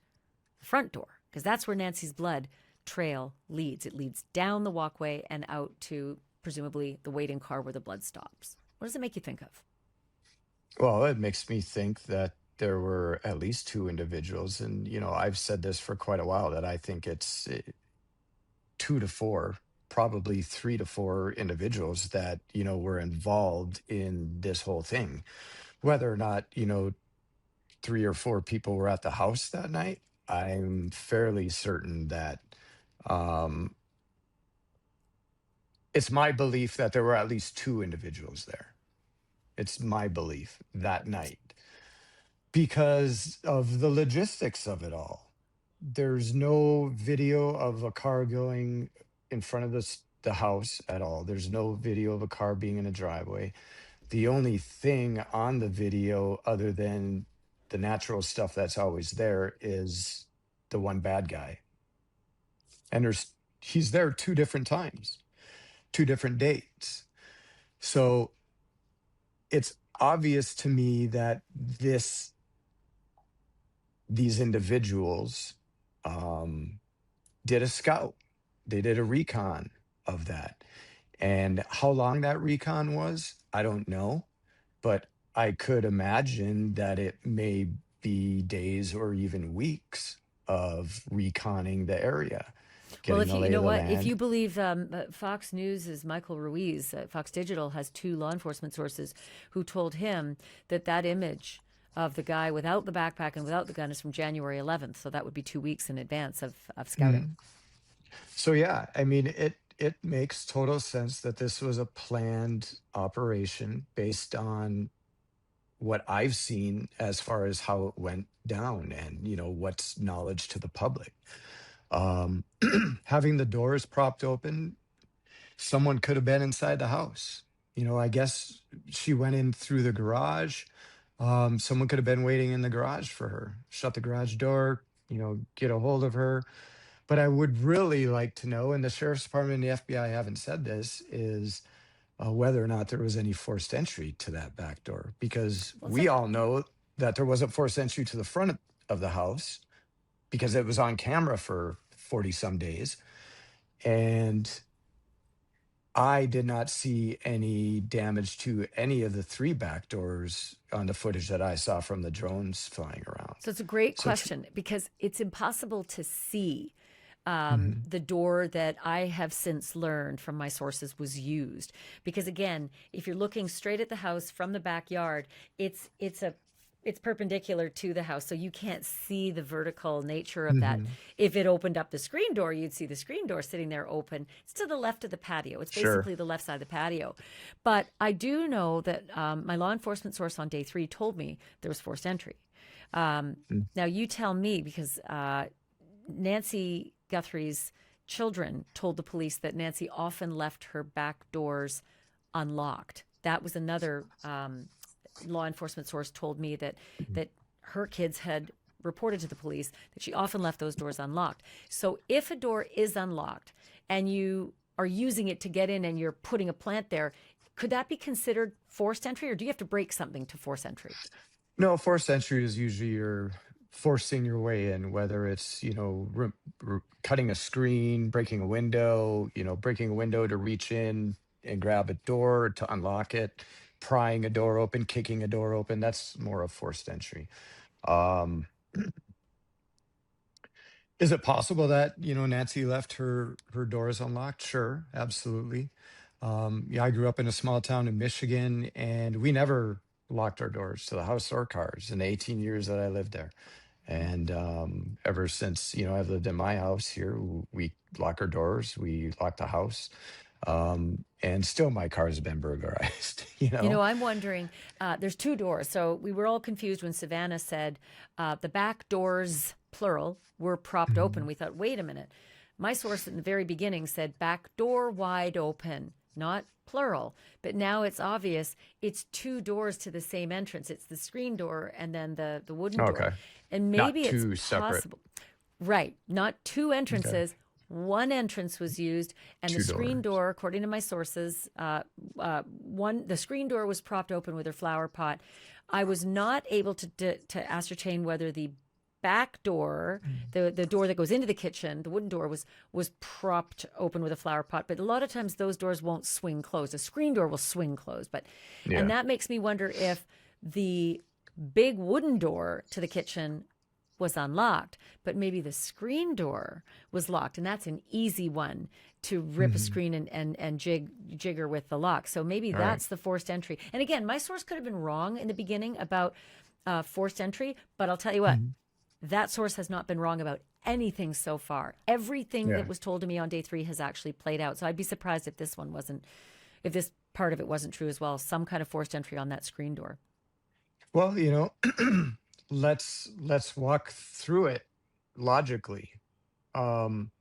the front door, because that's where Nancy's blood trail leads. It leads down the walkway and out to presumably the waiting car where the blood stops. What does it make you think of? Well, it makes me think that there were at least two individuals, and I've said this for quite a while that I think it's two to four, probably three to four individuals that were involved in this whole thing. Whether or not three or four people were at the house that night, I'm fairly certain that um, it's my belief that there were at least two individuals there. It's my belief that night because of the logistics of it all. There's no video of a car going in front of the house at all. There's no video of a car being in a driveway. The only thing on the video, other than the natural stuff that's always there, is the one bad guy. And he's there two different times, two different dates. So it's obvious to me that these individuals um, did a scout. They did a recon of that. And how long that recon was, I don't know. But I could imagine that it may be days or even weeks of reconning the area, Well, getting a you lay know of the what, if land. you believe Fox News' Michael Ruiz, Fox Digital has two law enforcement sources who told him that image of the guy without the backpack and without the gun is from January 11th. So that would be 2 weeks in advance of scouting. Mhm. So yeah, I mean it makes total sense that this was a planned operation based on what I've seen as far as how it went down and what's knowledge to the public. Um, having the doors propped open, someone could have been inside the house. I guess she went in through the garage. Someone could have been waiting in the garage for her, shut the garage door, get a hold of her. But I would really like to know, and the sheriff's department and the FBI haven't said this, is whether or not there was any forced entry to that back door, because Well, we all know that there wasn't forced entry to the front of the house because it was on camera for 40 some days. And I did not see any damage to any of the three back doors on the footage that I saw from the drones flying around. so it's a great So, question because it's impossible to see mhm, the door that I have since learned from my sources was used. Because again, if you're looking straight at the house from the backyard, it's perpendicular to the house, so you can't see the vertical nature of that. mhm, If it opened up the screen door, you'd see the screen door sitting there open. It's to the left of the patio. It's sure. basically the left side of the patio. But I do know that my law enforcement source on day 3 told me there was forced entry. Mm. Now you tell me because Nancy Guthrie's children told the police that Nancy often left her back doors unlocked. That was another law enforcement source told me that her kids had reported to the police that she often left those doors unlocked. So if a door is unlocked and you are using it to get in and you're putting a plant there, could that be considered forced entry, or do you have to break something to force entry? No, forced entry is usually you're forcing your way in, whether it's, cutting a screen, breaking a window to reach in and grab a door to unlock it, prying a door open, kicking a door open. That's more of forced entry. Um, is it possible that, Nancy left her doors unlocked? Sure, absolutely. Yeah, I grew up in a small town in Michigan, and we never locked our doors to the house or cars in the 18 years that I lived there. And ever since, I've lived in my house here, we lock our doors, we lock the house, and still my car has been burglarized. I'm wondering, there's 2 doors. So we were all confused when Savannah said the back doors, plural, were propped open. Mhm. We thought, wait a minute. My source in the very beginning said back door wide open, not plural. But now it's obvious it's 2 doors to the same entrance. It's the screen door and then the wooden door. Okay, And not maybe it's two separate. possible. Right, not 2 Okay, entrances. One entrance was used, and the two screen doors. door, according to my sources, the screen door was propped open with her flower pot. I was not able to ascertain whether the back door, the door that goes into the kitchen, the wooden door was propped open with a flower pot. But a lot of times those doors won't swing closed. A screen door will swing closed, and Yeah. that makes me wonder if the big wooden door to the kitchen was unlocked, but maybe the screen door was locked, and that's an easy one to rip a Hmm. screen and jigger with the lock. So maybe All right. that's the forced entry. And again, my source could have been wrong in the beginning about forced entry, but I'll tell you what, Mhm. that source has not been wrong about anything so far. Everything that Yeah. was told to me on day 3 has actually played out. So I'd be surprised if if this part of it wasn't true as well. Some kind of forced entry on that screen door. Well, let's walk through it logically. Um,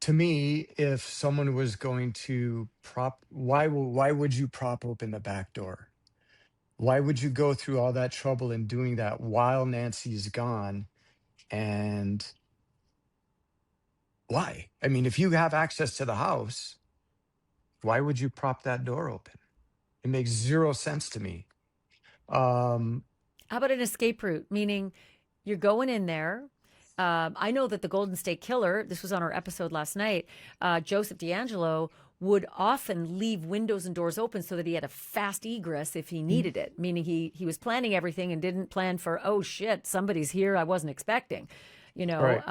to me, if someone was going to why would you prop open the back door? Why would you go through all that trouble in doing that while Nancy's gone? And why? I mean, if you have access to the house, why would you prop that door open? It makes zero sense to me. Um, How about an escape route? Meaning you're going in there. I know that the Golden State Killer, this was on our episode last night, Joseph D'Angelo would often leave windows and doors open so that he had a fast egress if he needed it, meaning he was planning everything and didn't plan for, oh shit, somebody's here I wasn't expecting. right.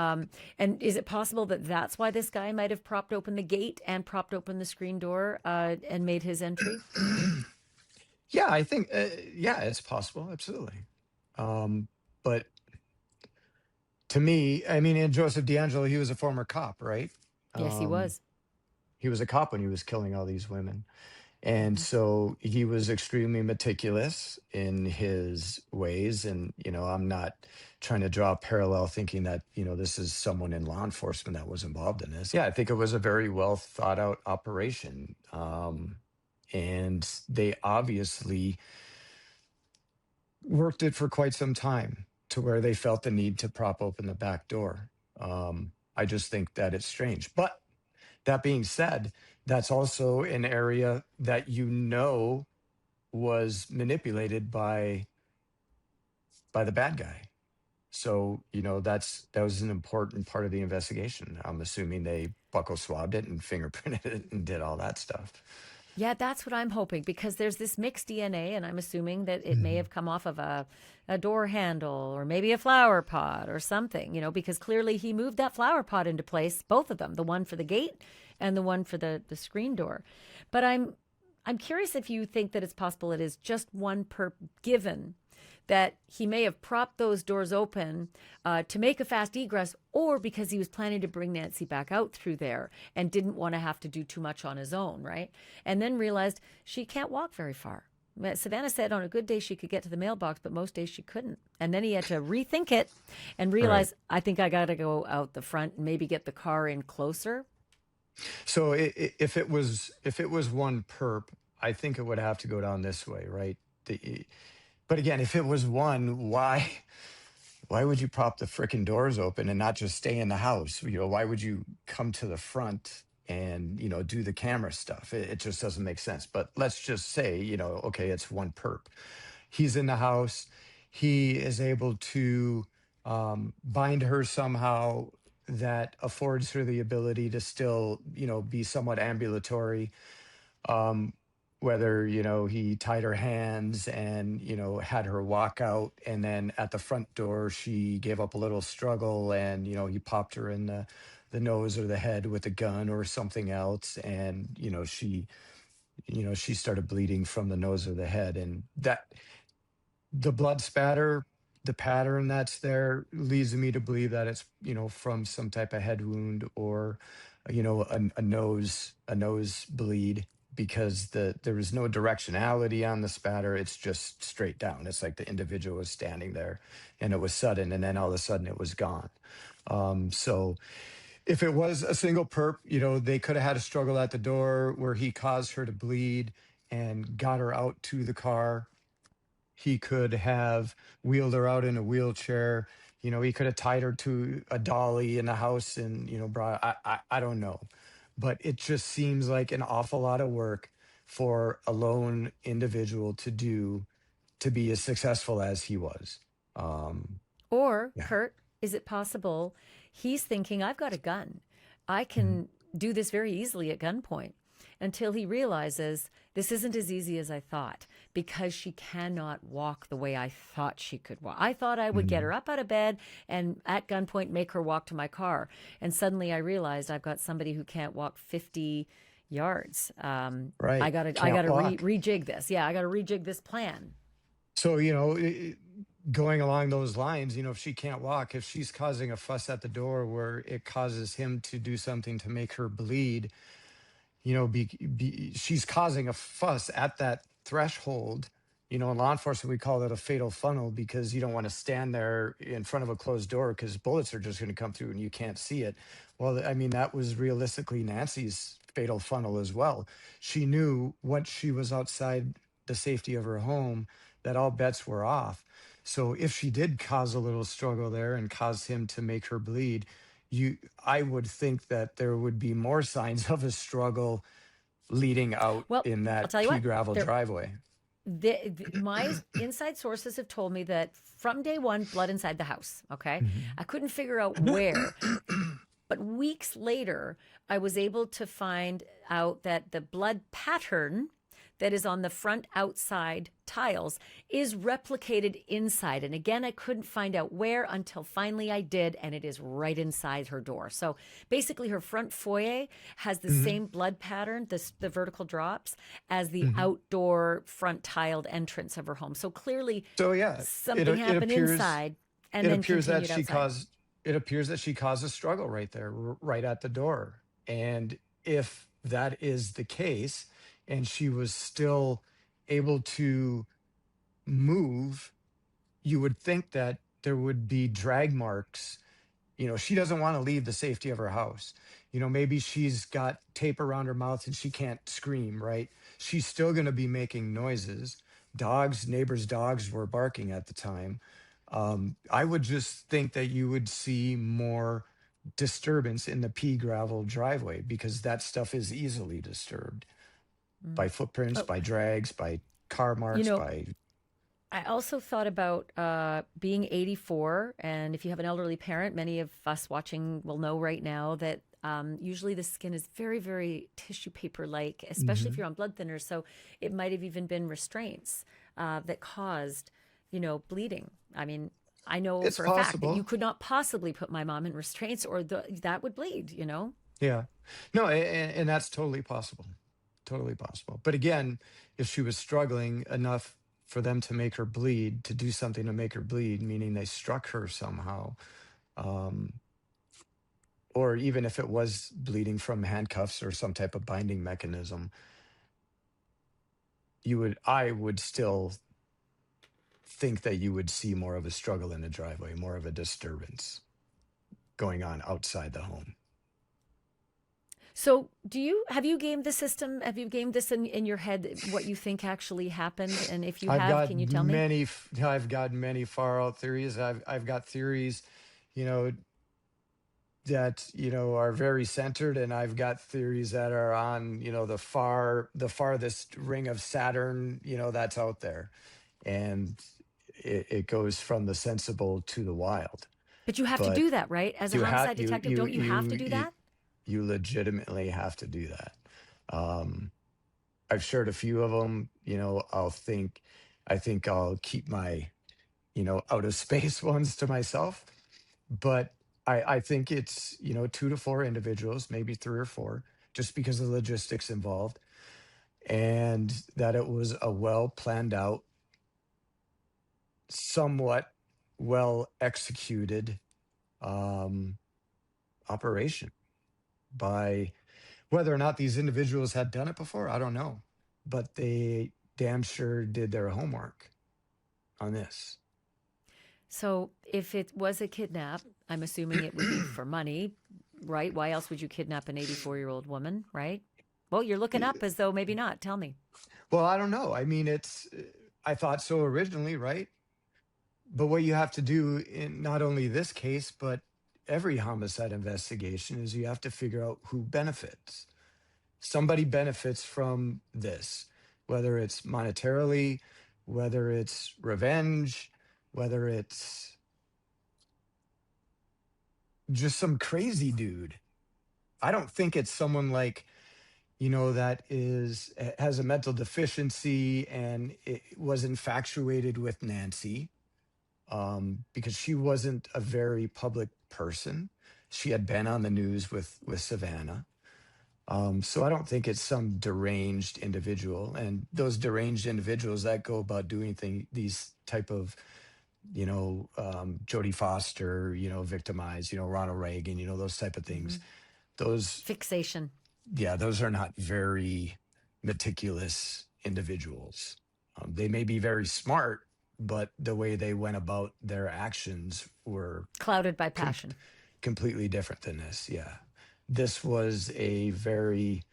And is it possible that that's why this guy might have propped open the gate and propped open the screen door and made his entry? Yeah, I think, yeah, it's possible. Absolutely. But to me, I mean, and Joseph D'Angelo, he was a former cop, right? Yes, he Um, was. he was a cop when he was killing all these women. And Hmm. so he was extremely meticulous in his ways. And, I'm not trying to draw a parallel thinking that, this is someone in law enforcement that was involved in this. Yeah, I think it was a very well thought out operation. And they obviously worked it for quite some time to where they felt the need to prop open the back door. I just think that it's strange. But that being said, that's also an area that was manipulated by the bad guy. So, that was an important part of the investigation. I'm assuming they buccal swabbed it and fingerprinted it and did all that stuff. Yeah, that's what I'm hoping because there's this mixed DNA, and I'm assuming that it may Mhm. have come off of a door handle or maybe a flower pot or something, because clearly he moved that flower pot into place, both of them, the one for the gate and the one for the screen door. But I'm curious if you think that it's possible it is just one per given that he may have propped those doors open to make a fast egress, or because he was planning to bring Nancy back out through there and didn't want to have to do too much on his own, right? And then realized she can't walk very far. Savannah said on a good day she could get to the mailbox, but most days she couldn't. And then he had to rethink it and Right. realize, I think I got to go out the front and maybe get the car in closer. So if it was one perp, I think it would have to go down this way, right? But again, if it was one, why would you prop the frickin' doors open and not just stay in the house? Why would you come to the front and, do the camera stuff? It just doesn't make sense. But let's just say, okay, it's one perp. He's in the house. He is able to bind her somehow that affords her the ability to still, be somewhat ambulatory. um, Whether he tied her hands and had her walk out, and then at the front door she gave up a little struggle, and he popped her in the nose or the head with a gun or something else, and she started bleeding from the nose or the head, and that the blood spatter, the pattern that's there leads me to believe that it's from some type of head wound, or a nose bleed, because there was no directionality on the spatter. It's just straight down. It's like the individual was standing there and it was sudden, and then all of a sudden it was gone. So if it was a single perp, they could have had a struggle at the door where he caused her to bleed and got her out to the car. He could have wheeled her out in a wheelchair. He could have tied her to a dolly in the house and, brought, I don't know. But it just seems like an awful lot of work for a lone individual to do, to be as successful as he was. Um, Or, yeah. Kurt, is it possible he's thinking, I've got a gun. I Mhm. can do this very easily at gunpoint, until he realizes this isn't as easy as I thought because she cannot walk the way I thought she could walk. I thought I would get her Mhm. up out of bed and at gunpoint make her walk to my car. And suddenly I realized I've got somebody who can't walk 50 yards. I Right. gotta, I Can't gotta walk. rejig this. Yeah, I gotta rejig this plan. So, going along those lines, if she can't walk, if she's causing a fuss at the door where it causes him to do something to make her bleed, she's causing a fuss at that threshold. In law enforcement, we call that a fatal funnel, because you don't want to stand there in front of a closed door because bullets are just going to come through and you can't see it. Well, I mean, that was realistically Nancy's fatal funnel as well. She knew once she was outside the safety of her home that all bets were off. So if she did cause a little struggle there and cause him to make her bleed, I would think that there would be more signs of a struggle leading out Well, in I'll that tell you pea what, gravel there, driveway. my inside sources have told me that from day one, blood inside the house. Okay. Mhm. I couldn't figure out where, but weeks later, I was able to find out that the blood pattern that is on the front outside tiles is replicated inside. And again, I couldn't find out where until finally I did, and it is right inside her door. So basically, her front foyer has the Mhm. same blood pattern, the vertical drops, as the Mhm. outdoor front tiled entrance of her home. So clearly, So yeah, it something it happened appears inside and it then appears that continued she outside. caused it appears that she caused a struggle right there, right at the door. And if that is the case, and she was still able to move, you would think that there would be drag marks. She doesn't want to leave the safety of her house. Maybe she's got tape around her mouth and she can't scream, right? She's still going to be making noises, neighbors' dogs were barking at the time. I would just think that you would see more disturbance in the pea gravel driveway because that stuff is easily disturbed by Mm. footprints, Oh, by drags, by car you marks, know, by. I also thought about being 84, and if you have an elderly parent, many of us watching will know right now that usually the skin is very, very tissue paper like, especially if Mhm. you're on blood thinners. So it might have even been restraints that caused, bleeding. I mean, I know It's for a fact that you possible. could not possibly put my mom in restraints or that would bleed. Yeah. No, and that's totally possible. Totally possible. But again, if she was struggling enough for them to make her bleed, to do something to make her bleed, meaning they struck her somehow, um, or even if it was bleeding from handcuffs or some type of binding mechanism, I would still think that you would see more of a struggle in the driveway, more of a disturbance going on outside the home. So, have you gamed the system? Have you gamed this in your head, what you think actually happened? And if you have, can you tell me? I've got many far out theories. I've got theories, you know, that are very centered, and I've got theories that are on the farthest ring of Saturn, that's out there, and it goes from the sensible to the wild. But you have to But do that, right? As a you have homicide detective, don't you have to do that? you legitimately have to do that. um I've shared a few of them. I think I'll keep my out of space ones to myself. But I think it's, 2 to 4 individuals, maybe 3 or 4, just because of the logistics involved, and that it was a well planned out, somewhat well executed um, operation by, whether or not these individuals had done it before, I don't know, but they damn sure did their homework on this. So, if it was a kidnap, I'm assuming it would be for money, right? Why else would you kidnap an 84-year-old woman, right? Well, you're looking up as though maybe not. Tell me. Well, I don't know. I mean, I thought so originally, right? But what you have to do in not only this case, but every homicide investigation, is you have to figure out who benefits. Somebody benefits from this, whether it's monetarily, whether it's revenge, whether it's just some crazy dude. I don't think it's someone like, that has a mental deficiency and was infatuated with Nancy, because she wasn't a very public person. She had been on the news with Savannah. So I don't think it's some deranged individual. And those deranged individuals that go about doing these type of, Jodie Foster, victimized, Ronald Reagan, those type of Hmm. things. Those, Fixation. yeah, those are not very meticulous individuals. They may be very smart, but the way they went about their actions were Clouded by com- passion. completely different than this. Yeah. This was a very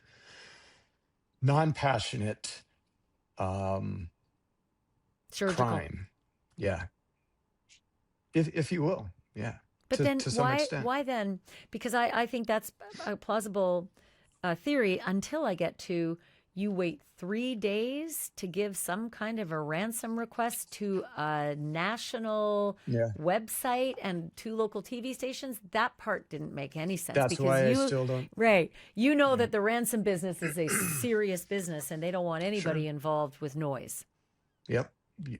non-passionate um, Surgical. crime. Yeah. If you will. Yeah. But then To some extent. why then? Because I think that's a plausible theory until I get to you wait 3 days to give some kind of a ransom request to a national Yeah. website and 2 local TV stations. That part didn't make any sense That's because why I still don't. right, you know Yeah. that the ransom business is a serious business and they don't want Sure. anybody involved with noise. Yep.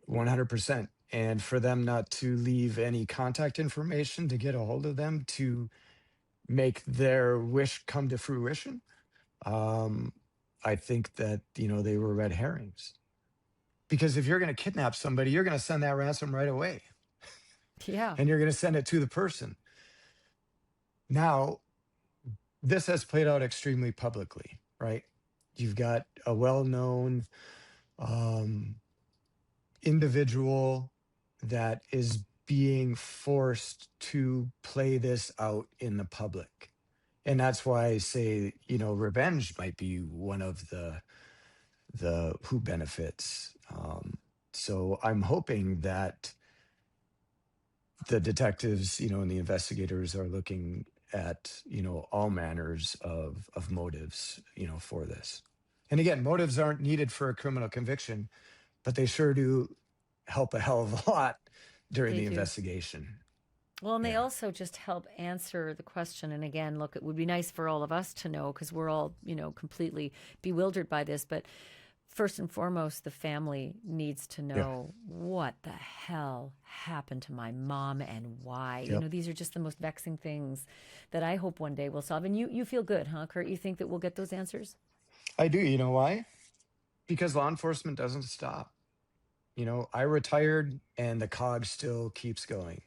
100%. And for them not to leave any contact information to get a hold of them to make their wish come to fruition, um, I think that, they were red herrings. Because if you're going to kidnap somebody, you're going to send that ransom right away, Yeah. and you're going to send it to the person. Now, this has played out extremely publicly, right? You've got a well known um, individual that is being forced to play this out in the public. And that's why I say, revenge might be one of the who benefits. So I'm hoping that the detectives, and the investigators are looking at, all manners of motives, for this. And again, motives aren't needed for a criminal conviction, but they sure do help a hell of a lot during They the do. investigation. Well, and they Yeah. also just help answer the question. And again, look, it would be nice for all of us to know because we're all, completely bewildered by this. But first and foremost, the family needs to Yeah. know what the hell happened to my mom and why. Yep. These are just the most vexing things that I hope one day we'll solve. And you feel good, huh, Kurt? You think that we'll get those answers? I do. You know why? Because law enforcement doesn't stop. I retired and the cog still keeps going.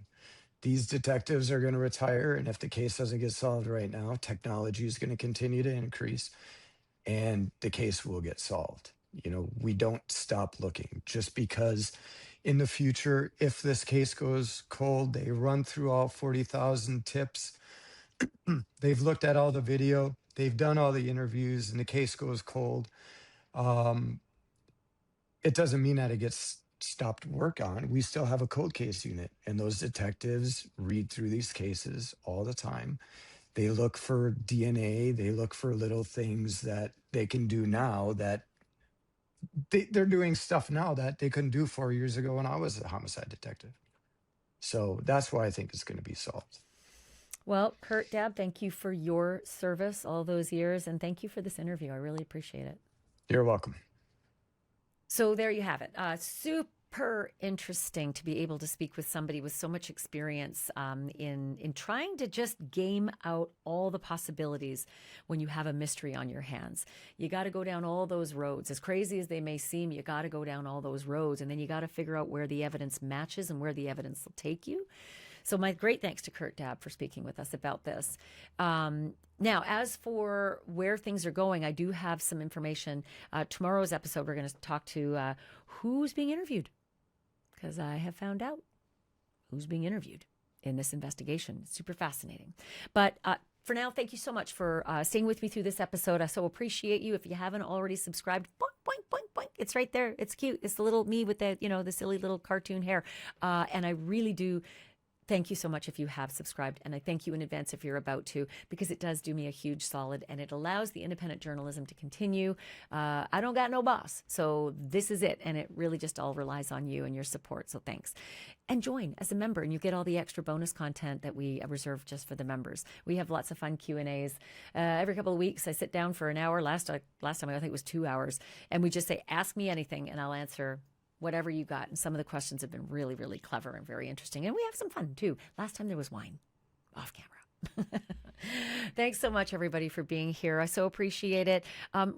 These detectives are going to retire. And if the case doesn't get solved right now, technology is going to continue to increase and the case will get solved. We don't stop looking just because in the future, if this case goes cold, they run through all 40,000 tips. They've looked at all the video, they've done all the interviews, and the case goes cold. Um, it doesn't mean that it gets stopped work on. We still have a cold case unit, and those detectives read through these cases all the time. They look for DNA, they look for little things that they can do now that they're doing stuff now that they couldn't do 4 years ago when I was a homicide detective. So that's why I think it's going to be solved. Well, Kurt Dabb, thank you for your service all those years. And thank you for this interview. I really appreciate it. You're welcome. So there you have it. Super interesting to be able to speak with somebody with so much experience in trying to just game out all the possibilities when you have a mystery on your hands. You got to go down all those roads. As crazy as they may seem, you got to go down all those roads, and then you got to figure out where the evidence matches and where the evidence will take you. So my great thanks to Kurt Dabb for speaking with us about this. Now, as for where things are going, I do have some information. Tomorrow's episode, we're going to talk to who's being interviewed, because I have found out who's being interviewed in this investigation. It's super fascinating. But for now, thank you so much for staying with me through this episode. I so appreciate you. If you haven't already subscribed, boink, boink, boink, boink. It's right there. It's cute. It's the little me with the silly little cartoon hair. And I really do thank you so much if you have subscribed, and I thank you in advance if you're about to, because it does do me a huge solid, and it allows the independent journalism to continue. I don't got no boss, so this is it, and it really just all relies on you and your support, so thanks. And join as a member, and you get all the extra bonus content that we reserve just for the members. We have lots of fun Q&As. Every couple of weeks, I sit down for an hour. Last time, I think it was 2 hours, and we just say, ask me anything, and I'll answer whatever you got. And some of the questions have been really, really clever and very interesting. And we have some fun too. Last time there was wine off camera. Thanks so much, everybody, for being here. I so appreciate it.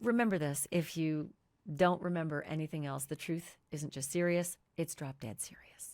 Remember this, if you don't remember anything else, the truth isn't just serious, it's drop dead serious.